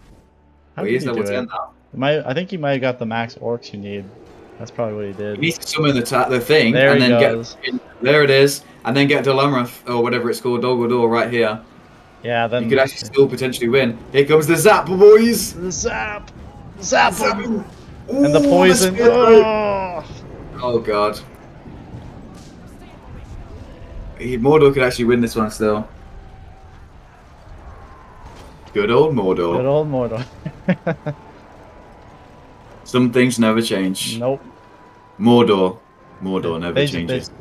how But he did is he level do 10 it? now. I think he might have got the max orcs you need. That's probably what he He did. needs to summon the thing There and he then get. goes. There it is. And then get Delamrath or whatever it's called, Dolgodor, right here. Yeah, You could then actually still potentially win. Here comes the Zap, boys! the zap, zap Zap him, him! and the Ooh, the poison. spear throw! Oh, Oh god. Mordor could actually win this one still. Good old good Mordor. old Mordor. Some things never change. Nope. Mordor. Mordor never They, changes.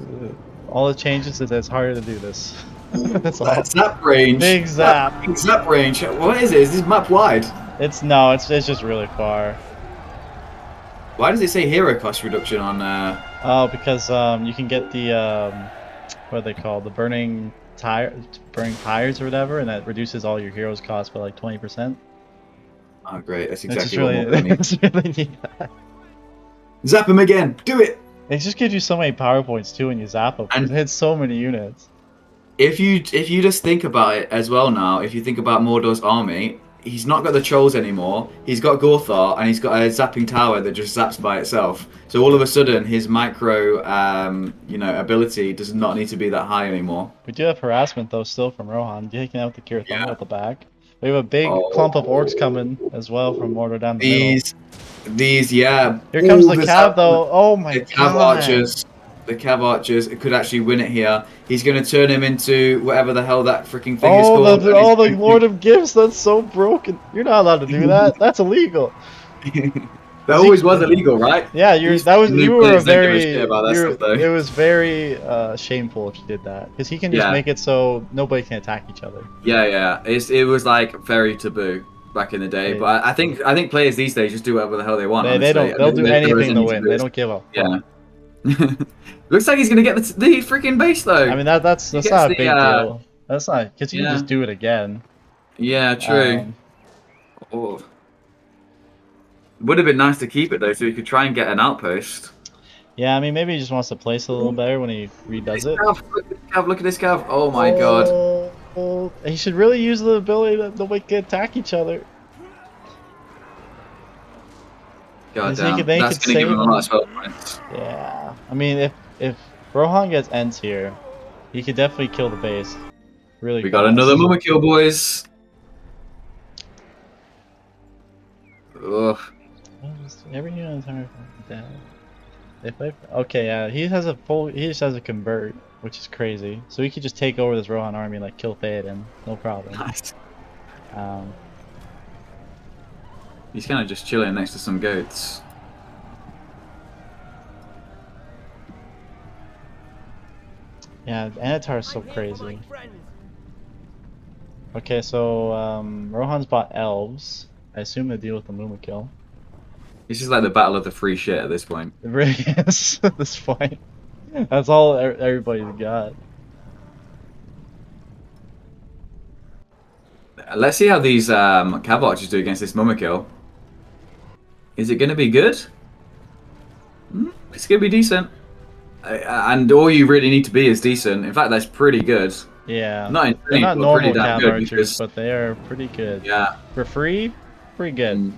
all it changes is it's harder to do this. That's That all. zap range. Big That zap. fucking zap range. What is it? Is this map wide? It's no, it's just really far. Why does it say hero cost reduction on Oh, because you can get the what are they called? The burning tires or whatever, and that reduces all your heroes' cost by like 20%. Oh great, that's It's just exactly what really, Mordor needs. it's really neat. Zap him again! Do it! It just gives you so many power points too when you zap them. It And hits so many units. if you just think about it as well now, if you think about Mordor's army, he's not got the trolls anymore. He's got Gorthar and he's got a zapping tower that just zaps by itself. So all of a sudden, his micro, ability does not need to be that high anymore. We do have harassment though still from Rohan, taking out the Kirithama Yeah. at the back. We have a big clump of orcs Oh, coming as well from Mordor down the middle. these, yeah. Here comes Ooh, the cav though. Oh my the Cav god. Archers. The Cav Archers could actually win it here. He's going to turn him into whatever the hell that freaking thing is Oh called. the oh the Lord of Gifts. That's so broken. You're not allowed to do that. That's illegal. That Is always he- was illegal, right? Yeah, These you new were a players don't give a very shit about that stuff, though. it was very shameful if you did that because he can just Yeah, make it so nobody can attack each other. yeah. It was like very taboo back in the day, They but I think players these days just do whatever the hell they want. they Honestly, don't they'll do there is anything to any win. They taboos. don't give a fuck. Yeah. Looks like he's gonna get the freaking base though. I mean He that's gets not a the big deal. That's not because you can yeah, just do it again. yeah, true. Um, Oh. Would have been nice to keep it though, so he could try and get an outpost. yeah, I mean maybe he just wants to place it a little better when he redoes it. Look at this Cav. Oh my god. Oh, he should really use the ability that nobody can attack each other. God Then damn. they That's could going to give save him a him. lot of spell points. Yeah, I mean if Rohan gets ends here, he could definitely kill the base really We fast. got another Mama kill, boys. Ugh. Every unit is down. Okay, yeah, he just has a convert, which is crazy. So he could just take over this Rohan army and like kill Theoden, no problem. Nice. Um, He's kind of just chilling next to some goats. yeah, Anatar is so crazy. Okay, so Rohan's bought elves. I assume they deal with the Mumakil. This is like the battle of the free shit at this point. It really is at this point. That's all everybody's got. Let's see how these Cav Archers do against this Mama kill. Is it going to be good? It's going to be decent. And all you really need to be is decent. In fact, that's pretty good. Yeah, Not they're insane, not but normal pretty damn cav good archers, because but they are pretty good. yeah, For free, pretty good.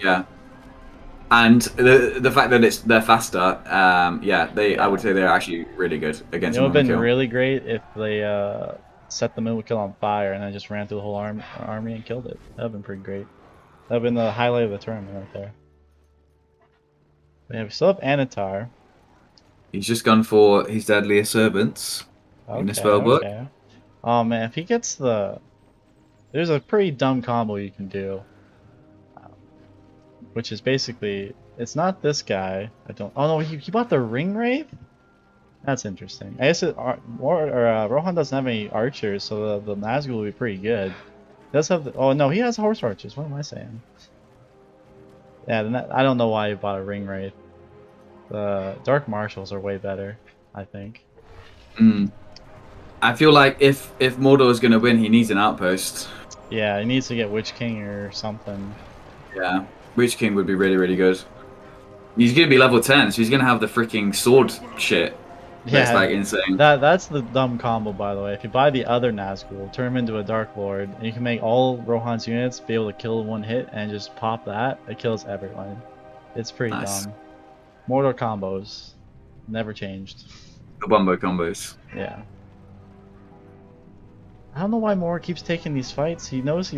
yeah. And the fact that they're faster, I would say they're actually really good against It would have been Mama kill. really great if they set the Mumakil on fire and then just ran through the whole army and killed it. That would have been pretty great. That would have been the highlight of the tournament right there. But yeah, we still have Anatar. He's just gone for his deadliest servants in the spell book. Okay. Oh man, if he gets there's a pretty dumb combo you can do, which is basically it's not this guy. Oh no, he bought the ring wraith. That's interesting. I guess Rohan doesn't have any archers, so the Nazgul will be pretty good. He does have oh no, he has horse archers. What am I saying? Yeah, then I don't know why he bought a ring wraith. The Dark Marshals are way better, I think. I feel like if Mordor is going to win, he needs an outpost. Yeah, he needs to get Witch King or something. Yeah, Witch King would be really, really good. He's going to be level 10, so he's going to have the freaking sword shit. That's Yeah, like insane. that's the dumb combo, by the way. If you buy the other Nazgul, turn him into a Dark Lord, and you can make all Rohan's units be able to kill one hit and just pop that, it kills everyone. It's pretty Nice. dumb. Mortal combos. Never changed. The Wumbo combos. Yeah. I don't know why Moore keeps taking these fights. He knows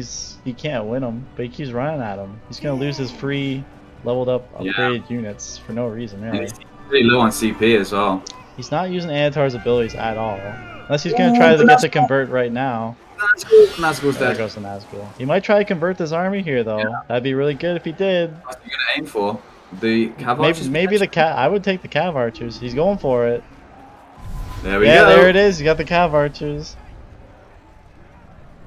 he can't win them, but he keeps running at them. He's gonna lose his free, leveled up, Yeah. upgraded units for no reason, And really. he's pretty low on CP as well. He's not using Anatar's abilities at all. Unless he's gonna try to get to convert right now. Nazgul's There dead. goes the Nazgul. He might try to convert this army here, though. Yeah. That'd be really good if he did. What are you gonna aim for? The Cav Archers? Maybe the cat. I would take the Cav Archers. He's going for it. There we Yeah, go. there it is. You got the Cav Archers.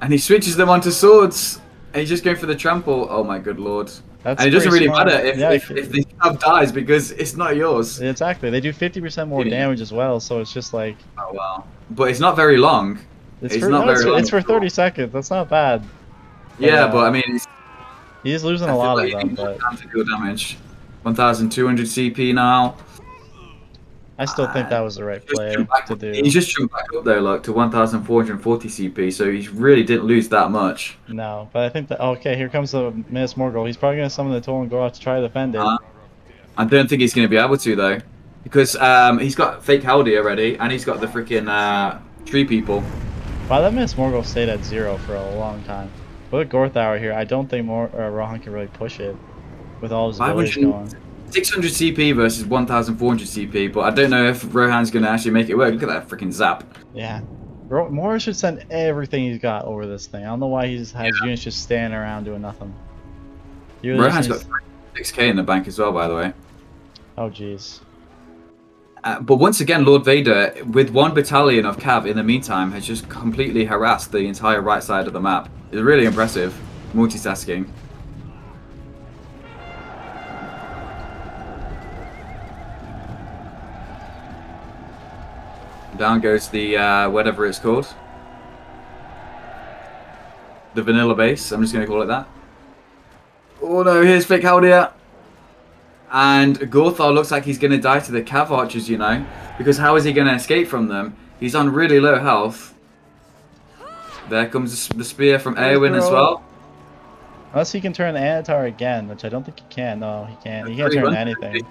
And he switches them onto swords. And he's just going for the trample. Oh my good lord. That's And it doesn't pretty really smart. matter if, Yeah, if the Cav dies because it's not yours. exactly. They do 50% more Yeah. damage as well, so it's just like Oh wow. But it's not very long. it's It's for not very long it's for at all. 30 seconds. That's not bad. Yeah, but I mean, it's, He's losing I a feel lot like of he them, needs but time to deal damage. 1,200 CP now. I still think that was the right play to do. He just jumped back up there, like to 1,440 CP, so he really didn't lose that much. No, but I think that okay. Here comes the Miss Morgul. He's probably gonna summon the Toll and go out to try to defend it. I don't think he's going to be able to though, because he's got fake Howdy already, and he's got the freaking tree people. Wow, that Miss Morgul stayed at 0 for a long time. With Gorthauer here, I don't think Rohan can really push it with all his abilities 500 going. 600 CP versus 1,400 CP, but I don't know if Rohan's going to actually make it work. Look at that freaking zap. Yeah. Moore should send everything he's got over this thing. I don't know why he has units just standing around doing nothing. Rohan's got 6k in the bank as well, by the way. Oh, jeez. But once again, Lord Vader, with one battalion of Cav in the meantime, has just completely harassed the entire right side of the map. It's really impressive. Multitasking. Down goes the, whatever it's called. The vanilla base, I'm just going to call it that. Oh no, here's Fake Haldia. And Gorthar looks like he's going to die to the Cav Archers, you know. Because how is he going to escape from them? He's on really low health. There comes the spear from Eowyn as well. Unless he can turn the Anatar again, which I don't think he can. No, he can't. He can't turn anything.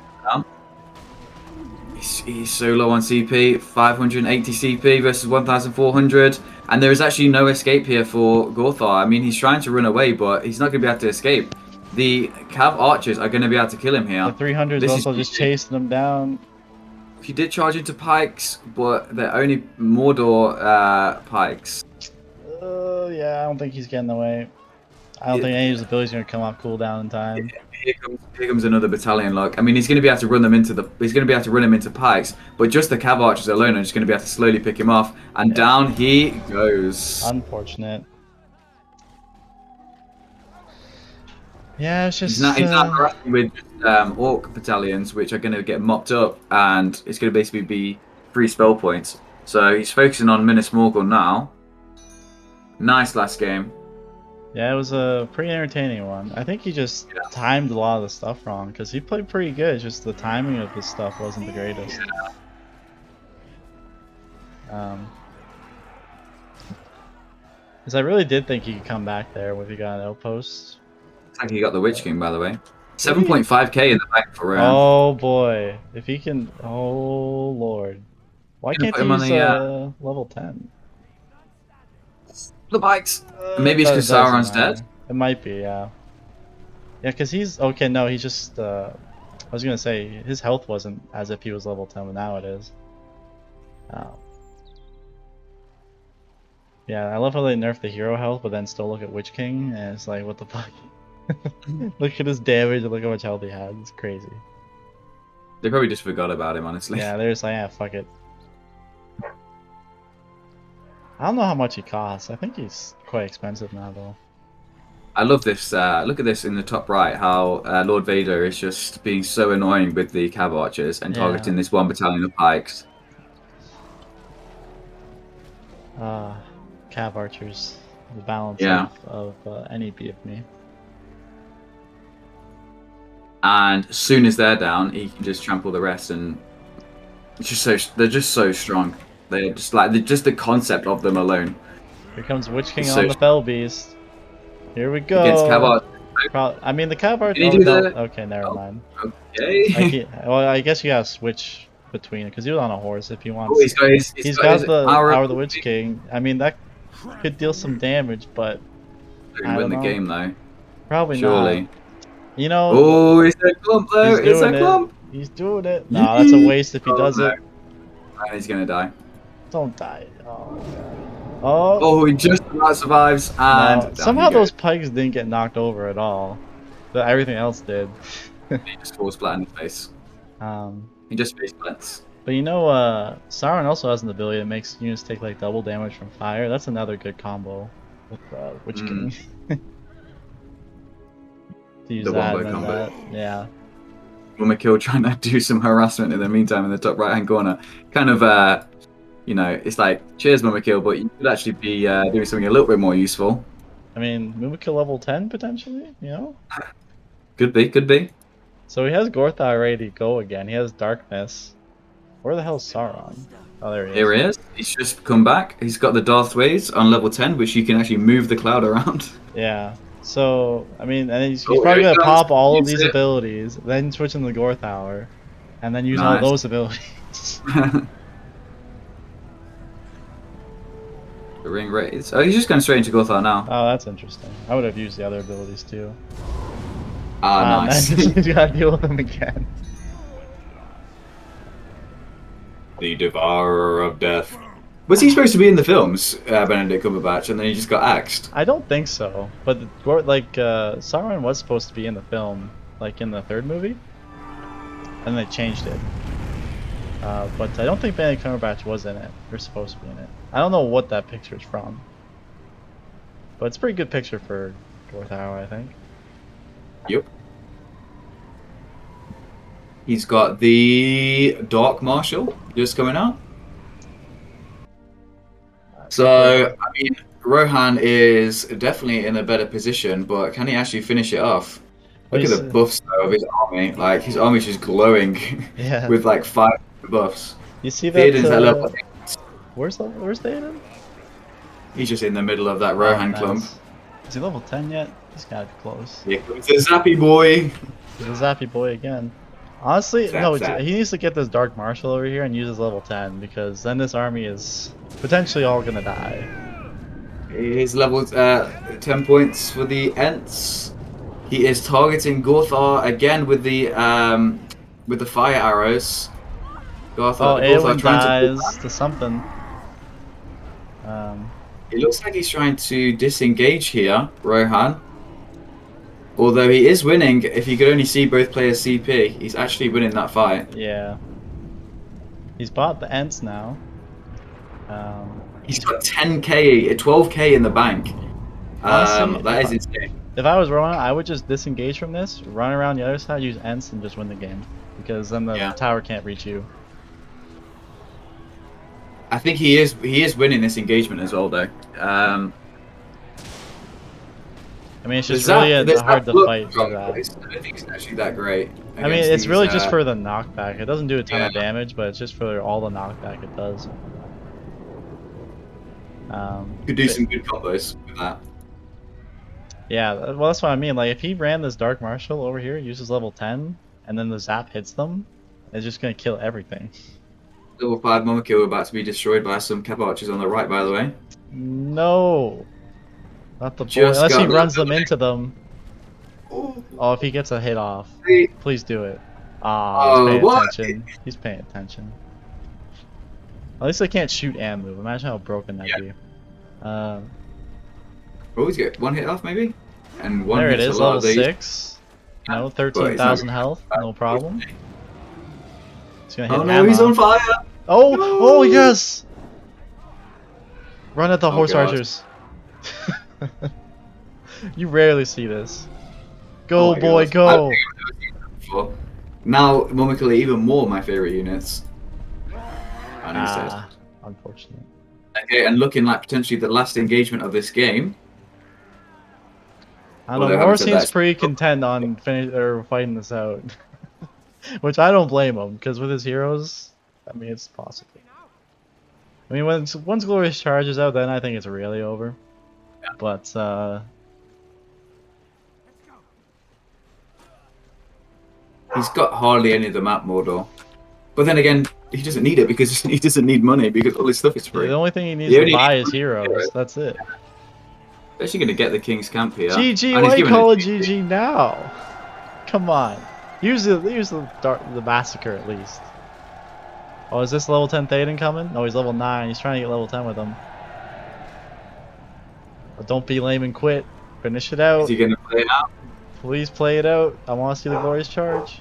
He's so low on CP, 580 CP versus 1,400, and there is actually no escape here for Gorthar. I mean, he's trying to run away, but he's not going to be able to escape. The Cav Archers are going to be able to kill him here. The 300s also just chasing him down. He did charge into pikes, but they're only Mordor pikes. Yeah, I don't think he's getting away. I don't think any of his abilities are going to come off cooldown in time. Here comes another battalion. Look, I mean, he's going to be able to run them into the. He's going to be able to run him into pikes, but just the Cav Archers alone are just going to be able to slowly pick him off, and down he goes. Unfortunate. Yeah, it's just. He's not harassing with orc battalions, which are going to get mopped up, and it's going to basically be 3 spell points. So he's focusing on Minas Morgul now. Nice last game. Yeah, it was a pretty entertaining one. I think he just timed a lot of the stuff wrong, because he played pretty good, it's just the timing of his stuff wasn't the greatest. Because I really did think he could come back there if he got an outpost. Looks like he got the Witch King, by the way. 7.5k in the bank for round. Oh boy, if he can, oh lord. Why can't he use level 10? The bikes. Maybe it's because Sauron's dead. It might be, yeah. Yeah, because he's okay. No, he's just. I was gonna say his health wasn't as if he was level 10, but now it is. Yeah, I love how they nerf the hero health, but then still look at Witch King, and it's like, what the fuck? Look at his damage and look how much health he had. It's crazy. They probably just forgot about him, honestly. Yeah, they're just like, yeah, fuck it. I don't know how much he costs. I think he's quite expensive now, though. I love this. Look at this in the top right, how Lord Vader is just being so annoying with the Cav Archers and targeting this one battalion of pikes. Cav Archers. The balance of any BFME. And as soon as they're down, he can just trample the rest and It's just so they're just so strong. They're just like just the concept of them alone Here comes Witch is King so on the Fell Beast. Here we against go. Cavard. I mean, the Cavard. Can he Oh do no. the? Okay, never Oh, mind. okay. Well, I guess you gotta switch between it because he was on a horse. If he Oh, wants, he's he's got his got the hour Hour of the Witch King. I mean, that could deal some damage, but to I win don't the know. game though. Probably not. Surely. You know, Oh, is there a clump though? he's Is there doing a it. clump? He's doing it. Nah, that's a Yee! waste if he Oh does no, it. and he's gonna die. Don't die. Oh god. Oh Oh, he just about survives, no. and down he Somehow goes. those pikes didn't get knocked over at all. But everything else did. He just falls flat in his face. um. He just face plants. But you know, Sauron also has an ability that makes units take like double damage from fire. That's another good combo with Witch King. To use The that wombo and then combo. that. Yeah. Womakil trying to do some harassment in the meantime in the top right hand corner. Kind of, you know, it's like, cheers, Womakil, but you could actually be doing something a little bit more useful. I mean, Mumikil level 10 potentially, you know? Could be, could be. So he has Gorthar ready to go again. He has Darkness. Where the hell's Sauron? Oh, there he is. Here he is. He's just come back. He's got the Darth Ways on level 10, which you can actually move the cloud around. Yeah. So, I mean, and he's Oh, probably here he going to comes. pop all of Use these it. abilities, then switch into the Gorthar, and then use all Nice. those abilities. The ring raise. Oh, he's just going straight into Gothar now. Oh, that's interesting. I would have used the other abilities too. Ah, And nice. then you gotta deal with them again. The Devourer of Death. Was he supposed to be in the films, Benedict Cumberbatch, and then he just got axed? I don't think so, but Sauron was supposed to be in the film, like in the third movie, and they changed it. But I don't think Benedict Cumberbatch was in it. They're supposed to be in it. I don't know what that picture's from, but it's a pretty good picture for Gorthar, I think. Yep. He's got the Dark Marshal just coming out. So, I mean, Rohan is definitely in a better position, but can he actually finish it off? Look at the buffs though, of his army. Like, his army's just glowing Yeah. with like 5 buffs. You see Theoden's at that? level 8. Where's Edain? He's just in the middle of that Rohan clump. Is he level 10 yet? He's gotta be close. Here comes the Zappy boy. He's a zappy boy again. Honestly, Zap, no, zap. he needs to get this Dark Marshal over here and use his level 10, because then this army is potentially all gonna die. He's leveled 10 points for the Ents. He is targeting Gorthar again with the fire arrows. Oh, Eowyn dies to something. It looks like he's trying to disengage here, Rohan. Although he is winning, if you could only see both players CP, he's actually winning that fight. Yeah. He's bought the Ents now. He's got 10k, 12k in the bank. Honestly, that is insane. If I was Rohan, I would just disengage from this, run around the other side, use Ents, and just win the game. Because then the tower can't reach you. I think he is winning this engagement as well, though. I mean, it's just really hard to fight for that. I don't think it's actually that great. I mean, it's really just for the knockback. It doesn't do a ton of damage, but it's just for all the knockback it does. Could do some good combos with that. Yeah, well, that's what I mean. Like, if he ran this Dark Marshal over here, uses level 10, and then the zap hits them, it's just gonna kill everything. Level 5 Momokill about to be destroyed by some Cap Archers on the right, by the way. No! Not the boy. Unless he runs them into them. Oh, if he gets a hit off. Please do it. Ah, he's paying attention. He's paying attention. At least I can't shoot and move. Imagine how broken that'd be. Oh, he's got 1 hit off, maybe? And 1 there hit it is, level 6. No, 13,000 health. No problem. He's gonna hit no, he's on fire! Oh! No! Oh, yes! Run at the horse archers. You rarely see this. Go, boy, go! Now, Momokill are even more my favorite units. Unfortunate. Okay, and looking like potentially the last engagement of this game. I don't know, Moore seems pretty content on fighting this out. Which I don't blame him, because with his heroes, I mean, it's possible. I mean, once Glorious Charge is out, then I think it's really over. Yeah. But he's got hardly any of the map Mordor. But then again, he doesn't need it because he doesn't need money because all his stuff is free. the only thing he needs to buy is heroes. That's it. Actually going to get the King's Camp here. GG, And why he's you giving call it it GG now? Come on. Use the massacre at least. Oh, is this level 10 Théoden coming? No, he's level 9. He's trying to get level 10 with him. But don't be lame and quit. Finish it out. Is he going to play it out? Please play it out. I want to see the Glorious Charge.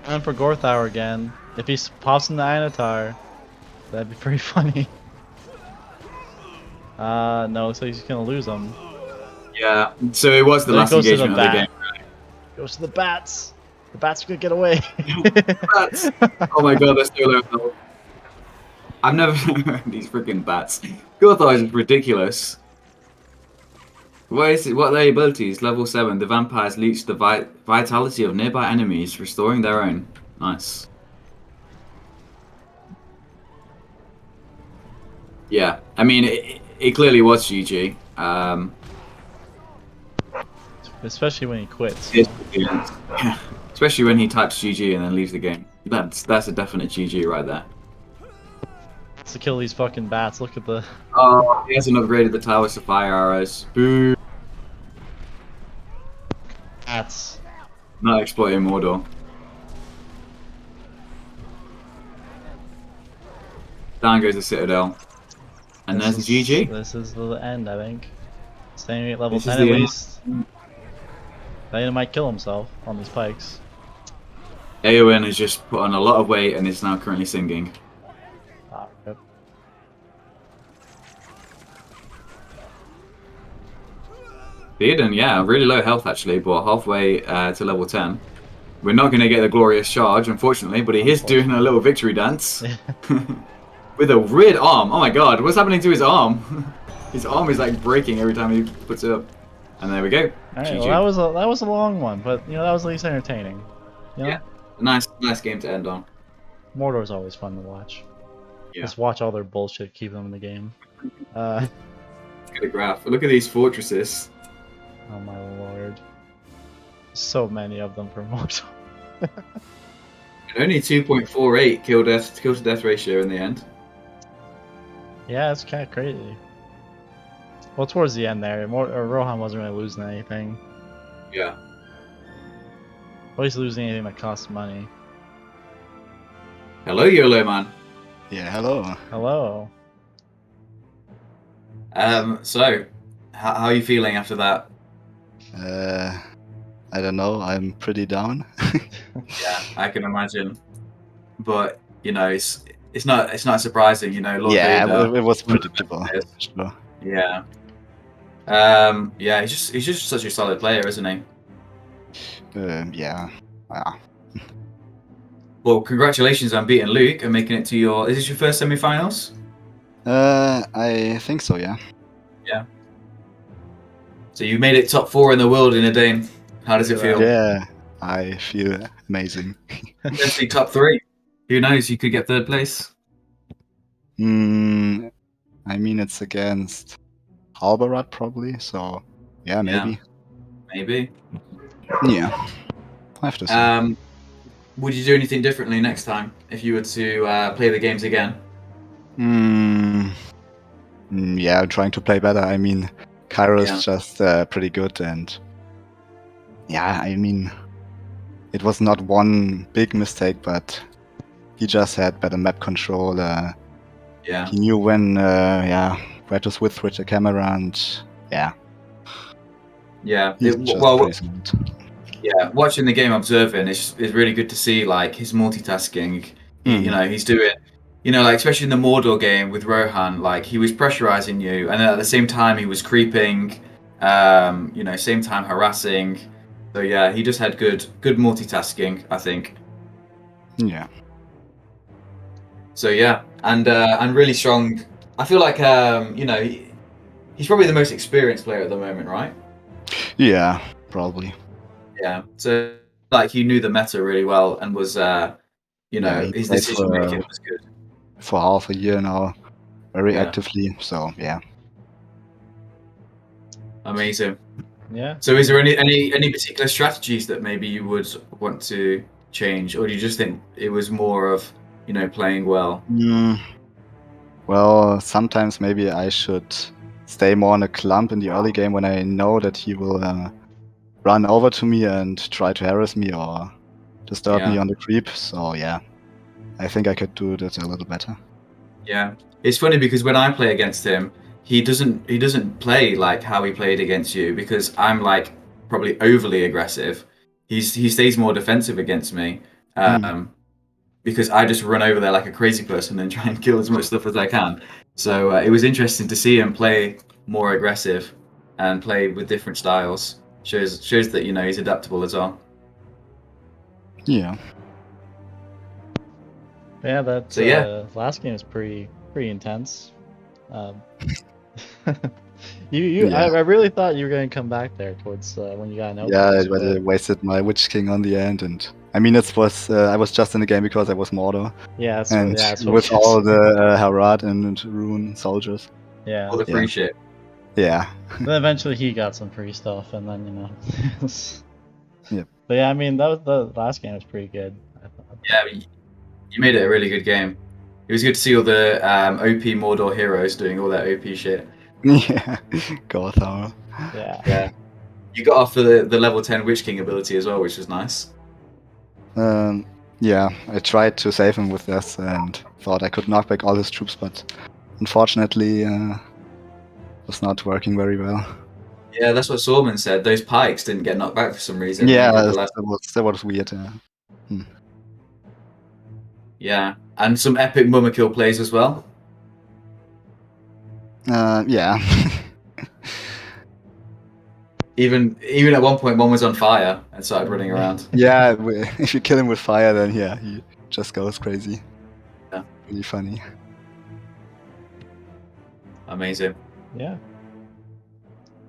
And for Gorthauer again. If he pops in the Anatar, that'd be pretty funny. No, so he's gonna lose him. Yeah, so it was the Then it last goes to the engagement of the game. Goes to the bats. The bats are gonna get away. Bats! Oh my god, they're still there. I've never heard these freaking bats. Gothar is ridiculous. What is it? What are their abilities? Level 7. The vampires leech the vitality of nearby enemies, restoring their own. Nice. Yeah, I mean, it clearly was GG. Especially when he quits. Yeah. Especially when he types GG and then leaves the game. That's a definite GG right there. To kill these fucking bats. Look at the. Oh, he hasn't upgraded the towers to fire arrows. Boo. Bats. Not exploiting Mordor. Down goes the Citadel. And there's GG. This is the end, I think. Staying at level This is 10 at the end. least. Théoden might kill himself on these pikes. Eowyn has just put on a lot of weight and is now currently singing. Ah, yep. Edain, yeah, really low health actually, but halfway to level 10. We're not going to get the glorious charge, unfortunately, but he is doing a little victory dance. With a weird arm. Oh my god, what's happening to his arm? His arm is like breaking every time he puts it up. And there we go. Alright, well that was a long one, but you know that was at least entertaining. You know? Yeah. Nice game to end on. Mordor's always fun to watch. Yeah. Just watch all their bullshit, keep them in the game. Look at the graph. Look at these fortresses. Oh my lord. So many of them for Mordor. Only 2.48 kill to death ratio in the end. Yeah, it's kind of crazy. Well, towards the end there, Rohan wasn't really losing anything. Yeah. At least losing anything that costs money. Hello, YOLO man. Yeah, hello. Hello. So, how are you feeling after that? I don't know. I'm pretty down. Yeah, I can imagine. But you know, it's not surprising. You know, Lord yeah, Vader, it was predictable. Sure. Yeah. Yeah, he's just such a solid player, isn't he? Yeah. Well, congratulations on beating Luke and making it to your. Is this your first semi-finals? I think so. Yeah. Yeah. So you made it top 4 in the world in Edain. How does it feel? Yeah, I feel amazing. Potentially top 3. Who knows? You could get 3rd place. I mean, it's against Halbarat probably. So yeah, maybe. Maybe. Yeah. I have to see. Would you do anything differently next time if you were to play the games again? Yeah, I'm trying to play better. I mean, Kairo is just pretty good, and yeah, I mean, it was not one big mistake, but he just had better map control. Yeah. He knew when, where to switch the camera, and yeah. Yeah. He's just pretty smart. Yeah, watching the game, observing, it's really good to see like his multitasking. You know, he's doing, you know, like especially in the Mordor game with Rohan, like he was pressurizing you, and then at the same time he was creeping. You know, same time harassing. So yeah, he just had good multitasking, I think. Yeah. So yeah, and really strong. I feel like he's probably the most experienced player at the moment, right? Yeah, probably. Yeah. So like he knew the meta really well and was Yeah, he his played decision making was good. for half a year now, very Yeah. actively. So yeah. Amazing. Yeah. So is there any particular strategies that maybe you would want to change, or do you just think it was more of playing well? Mm, well, sometimes maybe I should stay more in a clump in the early game when I know that he will run over to me and try to harass me or disturb me Yeah. on the creep. So yeah, I think I could do that a little better. Yeah, it's funny because when I play against him, he doesn't play like how he played against you because I'm like probably overly aggressive. He stays more defensive against me Hmm. because I just run over there like a crazy person and try and kill as much stuff as I can. So it was interesting to see him play more aggressive and play with different styles. Shows that he's adaptable as well. Yeah. Yeah, that So yeah, last game is pretty intense. Um, I Yeah. really thought you were gonna come back there towards when you got an open. Yeah, But I wasted my Witch King on the end, and I mean it was I was just in the game because I was Mordor, yeah, and that's what with we all the Harad and Rune soldiers. all yeah. the Yeah, free shit. yeah, Then eventually he got some free stuff, and then yeah. But yeah, I mean that was the last game was pretty good. I thought. Yeah, you made it a really good game. It was good to see all the OP Mordor heroes doing all that OP shit. Yeah, Gothar. Yeah. Yeah. You got off the level 10 Witch King ability as well, which was nice. Um, yeah, I tried to save him with this and thought I could knock back all his troops, but unfortunately, was not working very well. Yeah, that's what Sawman said. Those pikes didn't get knocked back for some reason when Yeah, he did the that last. was weird. Yeah, and some epic Mumma plays as well. Yeah. Even at one point, one was on fire and started running around. Yeah, if you kill him with fire, then yeah, he just goes crazy. Yeah. Really funny. Amazing. Yeah.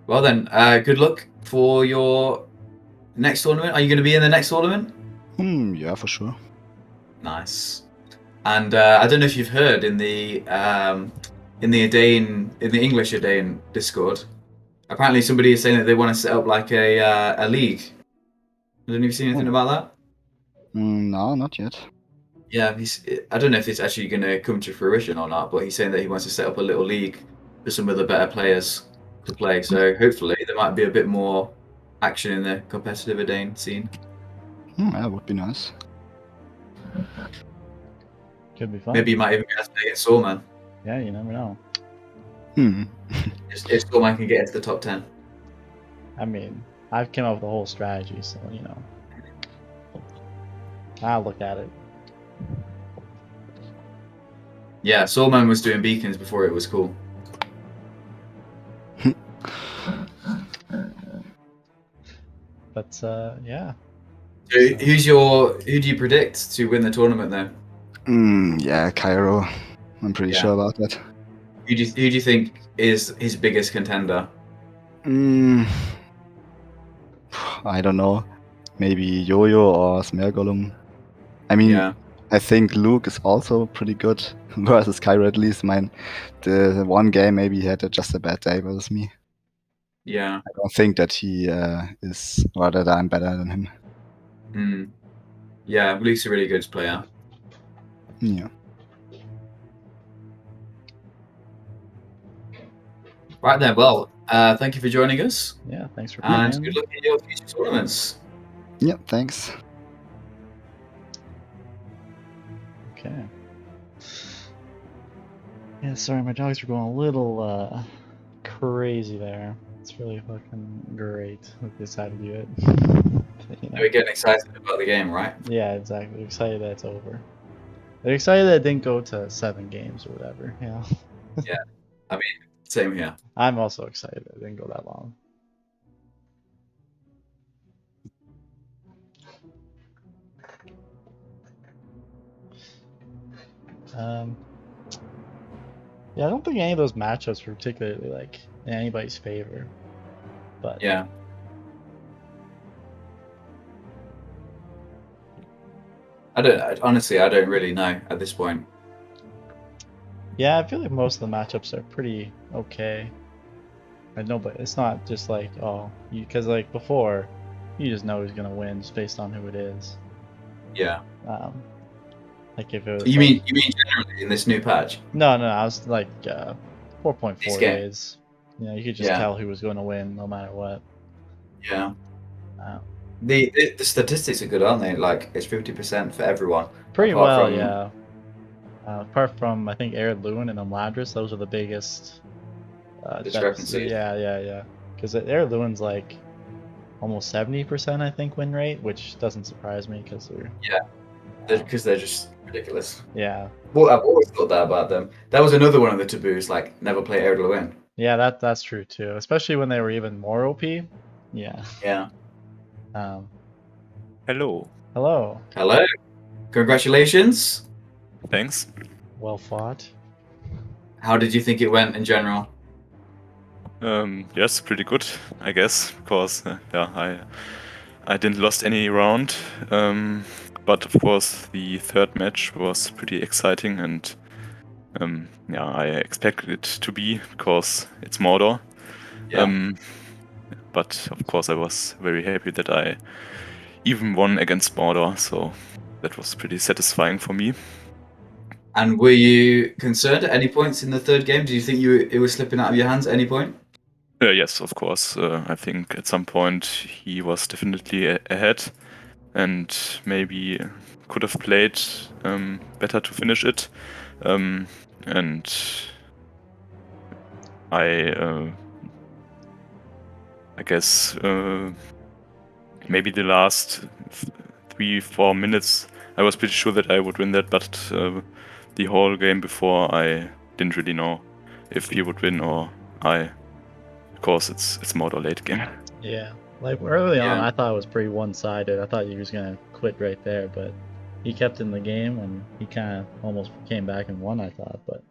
Well then, good luck for your next tournament. Are you going to be in the next tournament? Yeah, for sure. Nice. And I don't know if you've heard in the Edain, in the English Edain Discord. Apparently, somebody is saying that they want to set up like a league. I don't know if you've seen anything about that. No, not yet. Yeah, I don't know if it's actually going to come to fruition or not, but he's saying that he wants to set up a little league for some of the better players to play. So hopefully, there might be a bit more action in the competitive Edain scene. That would be nice. Could be fun. Maybe you might even get to play against Sawman. Yeah, you never know. If Sawman can get into the top 10. I mean, I've came up with the whole strategy, so I'll look at it. Yeah, Sawman was doing beacons before it was cool. But yeah. So who do you predict to win the tournament then? Yeah, Kairo. I'm pretty Yeah. sure about that. Who do you think is his biggest contender? I don't know. Maybe Yo-Yo or Smergolum. I mean, Yeah. I think Luke is also pretty good versus Kairo at least. The one game maybe he had just a bad day versus me. Yeah. I don't think that he is, or that I'm better than him. Yeah, Luke's a really good player. Yeah. Right then, well, thank you for joining us. Yeah, thanks for And playing. good luck in your future tournaments. Yeah, thanks. Okay. Yeah, sorry, my dogs are going a little crazy there. It's really fucking great that they decided to do it. We're getting excited about the game, right? Yeah, exactly. They're excited that it's over. They're excited that it didn't go to 7 games or whatever. Yeah. Yeah. I mean, same here. I'm also excited that it didn't go that long. Yeah, I don't think any of those matchups were particularly like in anybody's favor. But Yeah. Honestly, I don't really know at this point. yeah, I feel like most of the matchups are pretty okay. I know, but it's not just like, oh, because like before, you just know who's gonna win just based on who it is. Yeah. Like if it was You like, mean generally in this new patch? no, I was like This 4.4 game. days. You know, you could just Yeah. tell who was going to win no matter what. Yeah. Uh, The statistics are good, aren't they? Like it's 50% for everyone, pretty apart well, from yeah. Apart from I think Arid Lewin and Omladris, those are the biggest discrepancies. Yeah. Because Arid Lewin's like almost 70%, I think, win rate, which doesn't surprise me because they're Because they're just ridiculous. yeah. Well, I've always thought that about them. That was another one of the taboos, like never play Air to win. Yeah, that's true too. Especially when they were even more OP. Yeah. Yeah. Hello. Hello. Hello. Congratulations. Thanks. Well fought. How did you think it went in general? Yes, pretty good, I guess, because yeah, I didn't lost any round. But of course, the third match was pretty exciting, and yeah, I expected it to be because it's Mordor. Yeah. But of course, I was very happy that I even won against Mordor, so that was pretty satisfying for me. And were you concerned at any points in the third game? Do you think it was slipping out of your hands at any point? Yes, of course. I think at some point he was definitely ahead, and maybe could have played better to finish it. And I guess maybe the last 3-4 minutes I was pretty sure that I would win that, but the whole game before I didn't really know if he would win or I. Of course, it's Mordor late game. Yeah. Like early on, Yeah. I thought it was pretty one-sided. I thought he was gonna quit right there, but he kept in the game and he kind of almost came back and won. I thought, but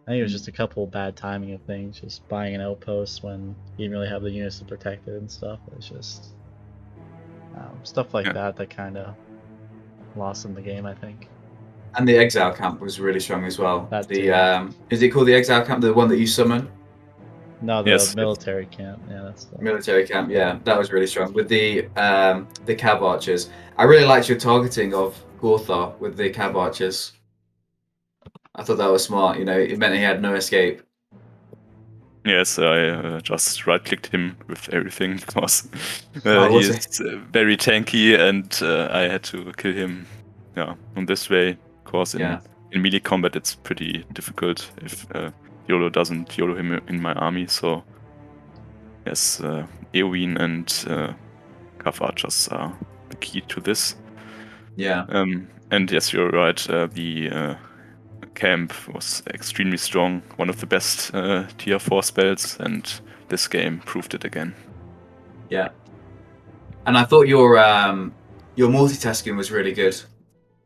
I think it was just a couple bad timing of things, just buying an outpost when he didn't really have the units to protect it and stuff. It's just stuff like Yeah. that kind of lost him the game, I think. And the exile camp was really strong as well. That The too. is it called the exile camp? The one that you summon? No, the Yes. military camp. Yeah, that's the Military camp, yeah, that was really strong. With the cab archers, I really liked your targeting of Gorthar with the cab archers. I thought that was smart. You know, it meant he had no escape. Yes, I just right-clicked him with everything because Oh, he was is very tanky, and I had to kill him. Yeah, on this way. Of course, Yeah. in melee combat, it's pretty difficult if YOLO doesn't YOLO him in my army. So yes, Eowyn and Cav archers are the key to this. Yeah. And yes, you're right. The camp was extremely strong, one of the best tier 4 spells, and this game proved it again. Yeah. And I thought your multitasking was really good.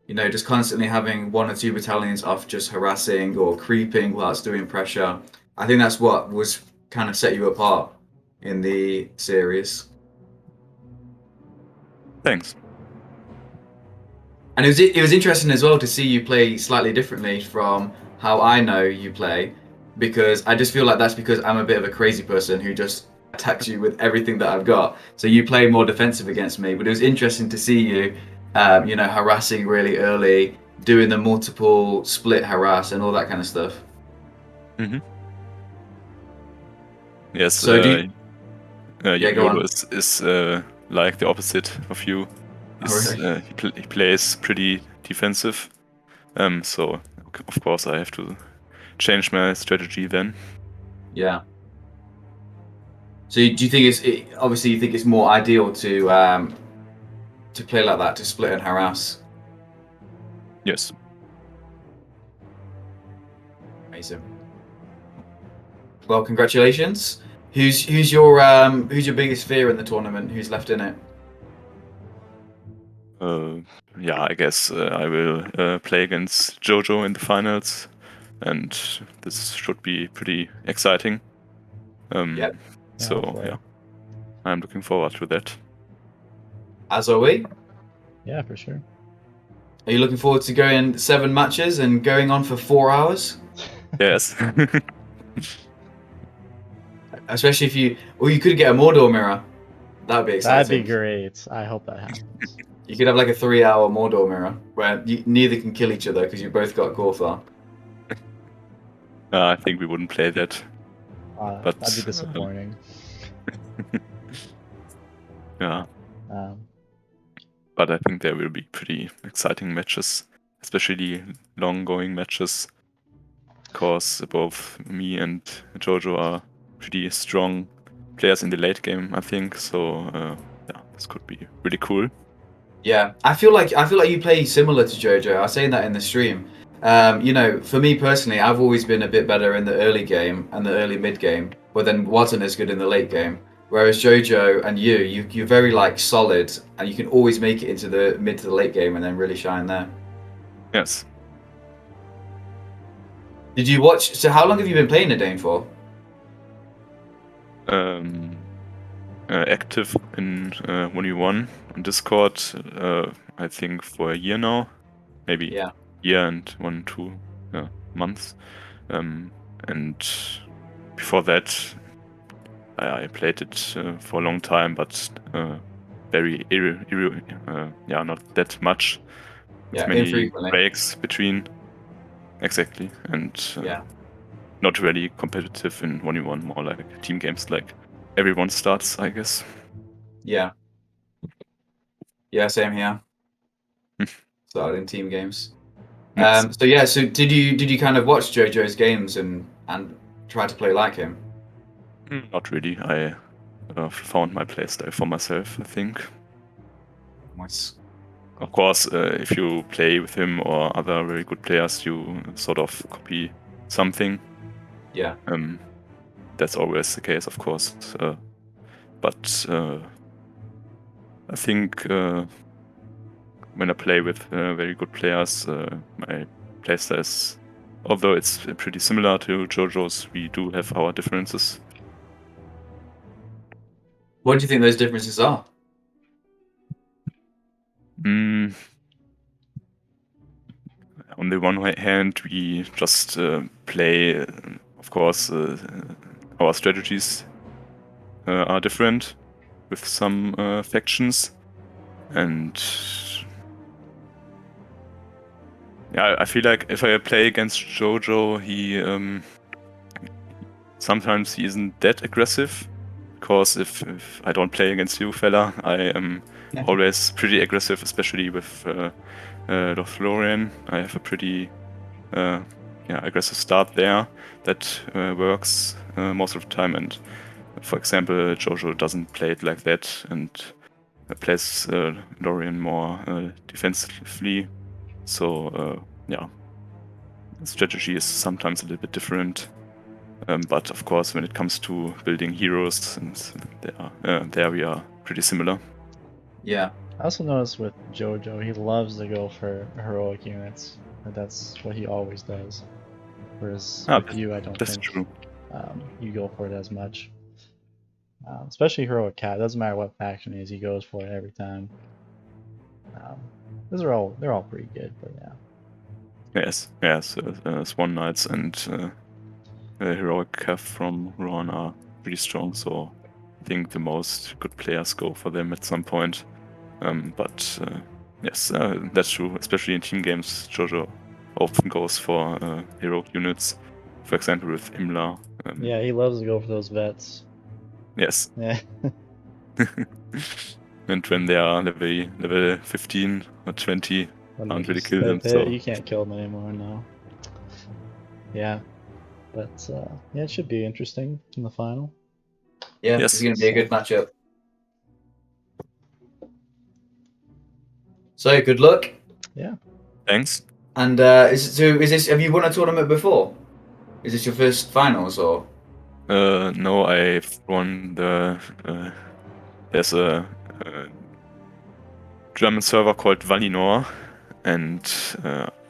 You know, just constantly having 1 or 2 battalions off just harassing or creeping whilst doing pressure. I think that's what was kind of set you apart in the series. Thanks. And it was interesting as well to see you play slightly differently from how I know you play, because I just feel like that's because I'm a bit of a crazy person who just attacks you with everything that I've got. So you play more defensive against me, but it was interesting to see you, you know, harassing really early, doing the multiple split harass and all that kind of stuff. Mm-hmm. Yes. So yeah, go YOLO on. is like the opposite of you. Really? He plays pretty defensive. So of course I have to change my strategy then. Yeah. So do you think obviously you think it's more ideal to play like that, to split and harass? Yes. Amazing. Well, congratulations. Who's your biggest fear in the tournament? Who's left in it? yeah, I guess I will play against Jojo in the finals, and this should be pretty exciting. Yep. So hopefully. yeah, I'm looking forward to that. As are we. Yeah, for sure. Are you looking forward to going 7 matches and going on for 4 hours? Yes. Especially if you could get a Mordor mirror. That would be exciting. That'd be great. I hope that happens. You could have like a 3-hour Mordor mirror where neither can kill each other because you both got Goodfella. I think we wouldn't play that. But That'd be disappointing. Yeah. Um, But I think there will be pretty exciting matches, especially long-going matches. Because both me and Jojo are pretty strong players in the late game, I think. So yeah, this could be really cool. Yeah, I feel like you play similar to Jojo. I was saying that in the stream. You know, for me personally, I've always been a bit better in the early game and the early mid game, but then wasn't as good in the late game. Whereas Jojo and you're very like solid, and you can always make it into the mid to the late game and then really shine there. Yes. Did you watch? So how long have you been playing Edain for? Active in 1v1 on Discord, I think for a year now, maybe year and 1-2 months. And before that, I played it for a long time, but very not that much. With many infrequently. breaks between. Exactly, and not really competitive in 1v1, more like team games, like everyone starts, I guess. Yeah, same here. Started in team games. Yes. So did you kind of watch Jojo's games and try to play like him? Not really. I found my playstyle for myself, I think. Nice. Of course, if you play with him or other very good players, you sort of copy something. Yeah. That's always the case, of course. But I think when I play with very good players, my playstyle is, although it's pretty similar to Jojo's, we do have our differences. What do you think those differences are? On the one hand, we just play, of course, our strategies are different with some factions, and yeah, I feel like if I play against Jojo, he sometimes he isn't that aggressive, because if I don't play against you, fella, I am always pretty aggressive, especially with Lothlorien. I have a pretty aggressive start there that works most of the time, and for example, Jojo doesn't play it like that and plays Lorien more defensively. So the strategy is sometimes a little bit different. But of course, when it comes to building heroes, and there we are pretty similar. Yeah. I also noticed with Jojo, he loves to go for heroic units. That's what he always does. Whereas with you, I don't think true. You go for it as much. Especially heroic cat. Doesn't matter what faction he is, he goes for it every time. They're all pretty good, but yeah. Yes. Swan Knights and heroic Cav from Rohan are pretty strong, so I think the most good players go for them at some point. But yes, that's true. Especially in team games, Jojo often goes for heroic units. For example, with Imla. Yeah, he loves to go for those vets. Yes. Yeah. And when they are level 15 or 20, can't really kill them. So You can't kill them anymore now. Yeah. But yeah, it should be interesting in the final. Yeah, Yes. it's going to be a good matchup. So good luck. Yeah. Thanks. And is this? Have you won a tournament before? Is this your first finals or? No, I've won the. There's a German server called Valinor, and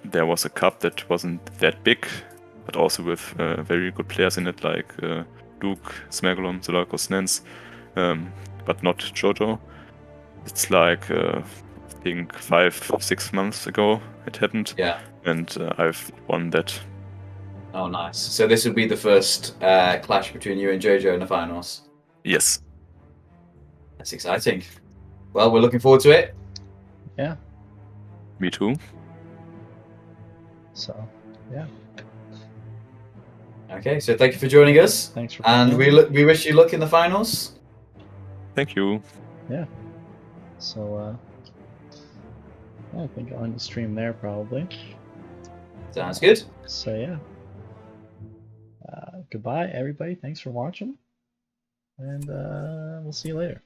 there was a cup that wasn't that big, but also with very good players in it, like Luke, Smegalon, Zolakos, Nance, but not Jojo. It's like I think 5-6 months ago it happened, Yeah. and I've won that. Oh, nice. So this would be the first clash between you and Jojo in the finals. Yes. That's exciting. Well, we're looking forward to it. Yeah. Me too. So, yeah. Okay, so thank you for joining us, Thanks for and playing. we wish you luck in the finals. Thank you. Yeah. So, I think I'll end the stream there probably. Sounds good. So yeah. Goodbye, everybody. Thanks for watching, and we'll see you later.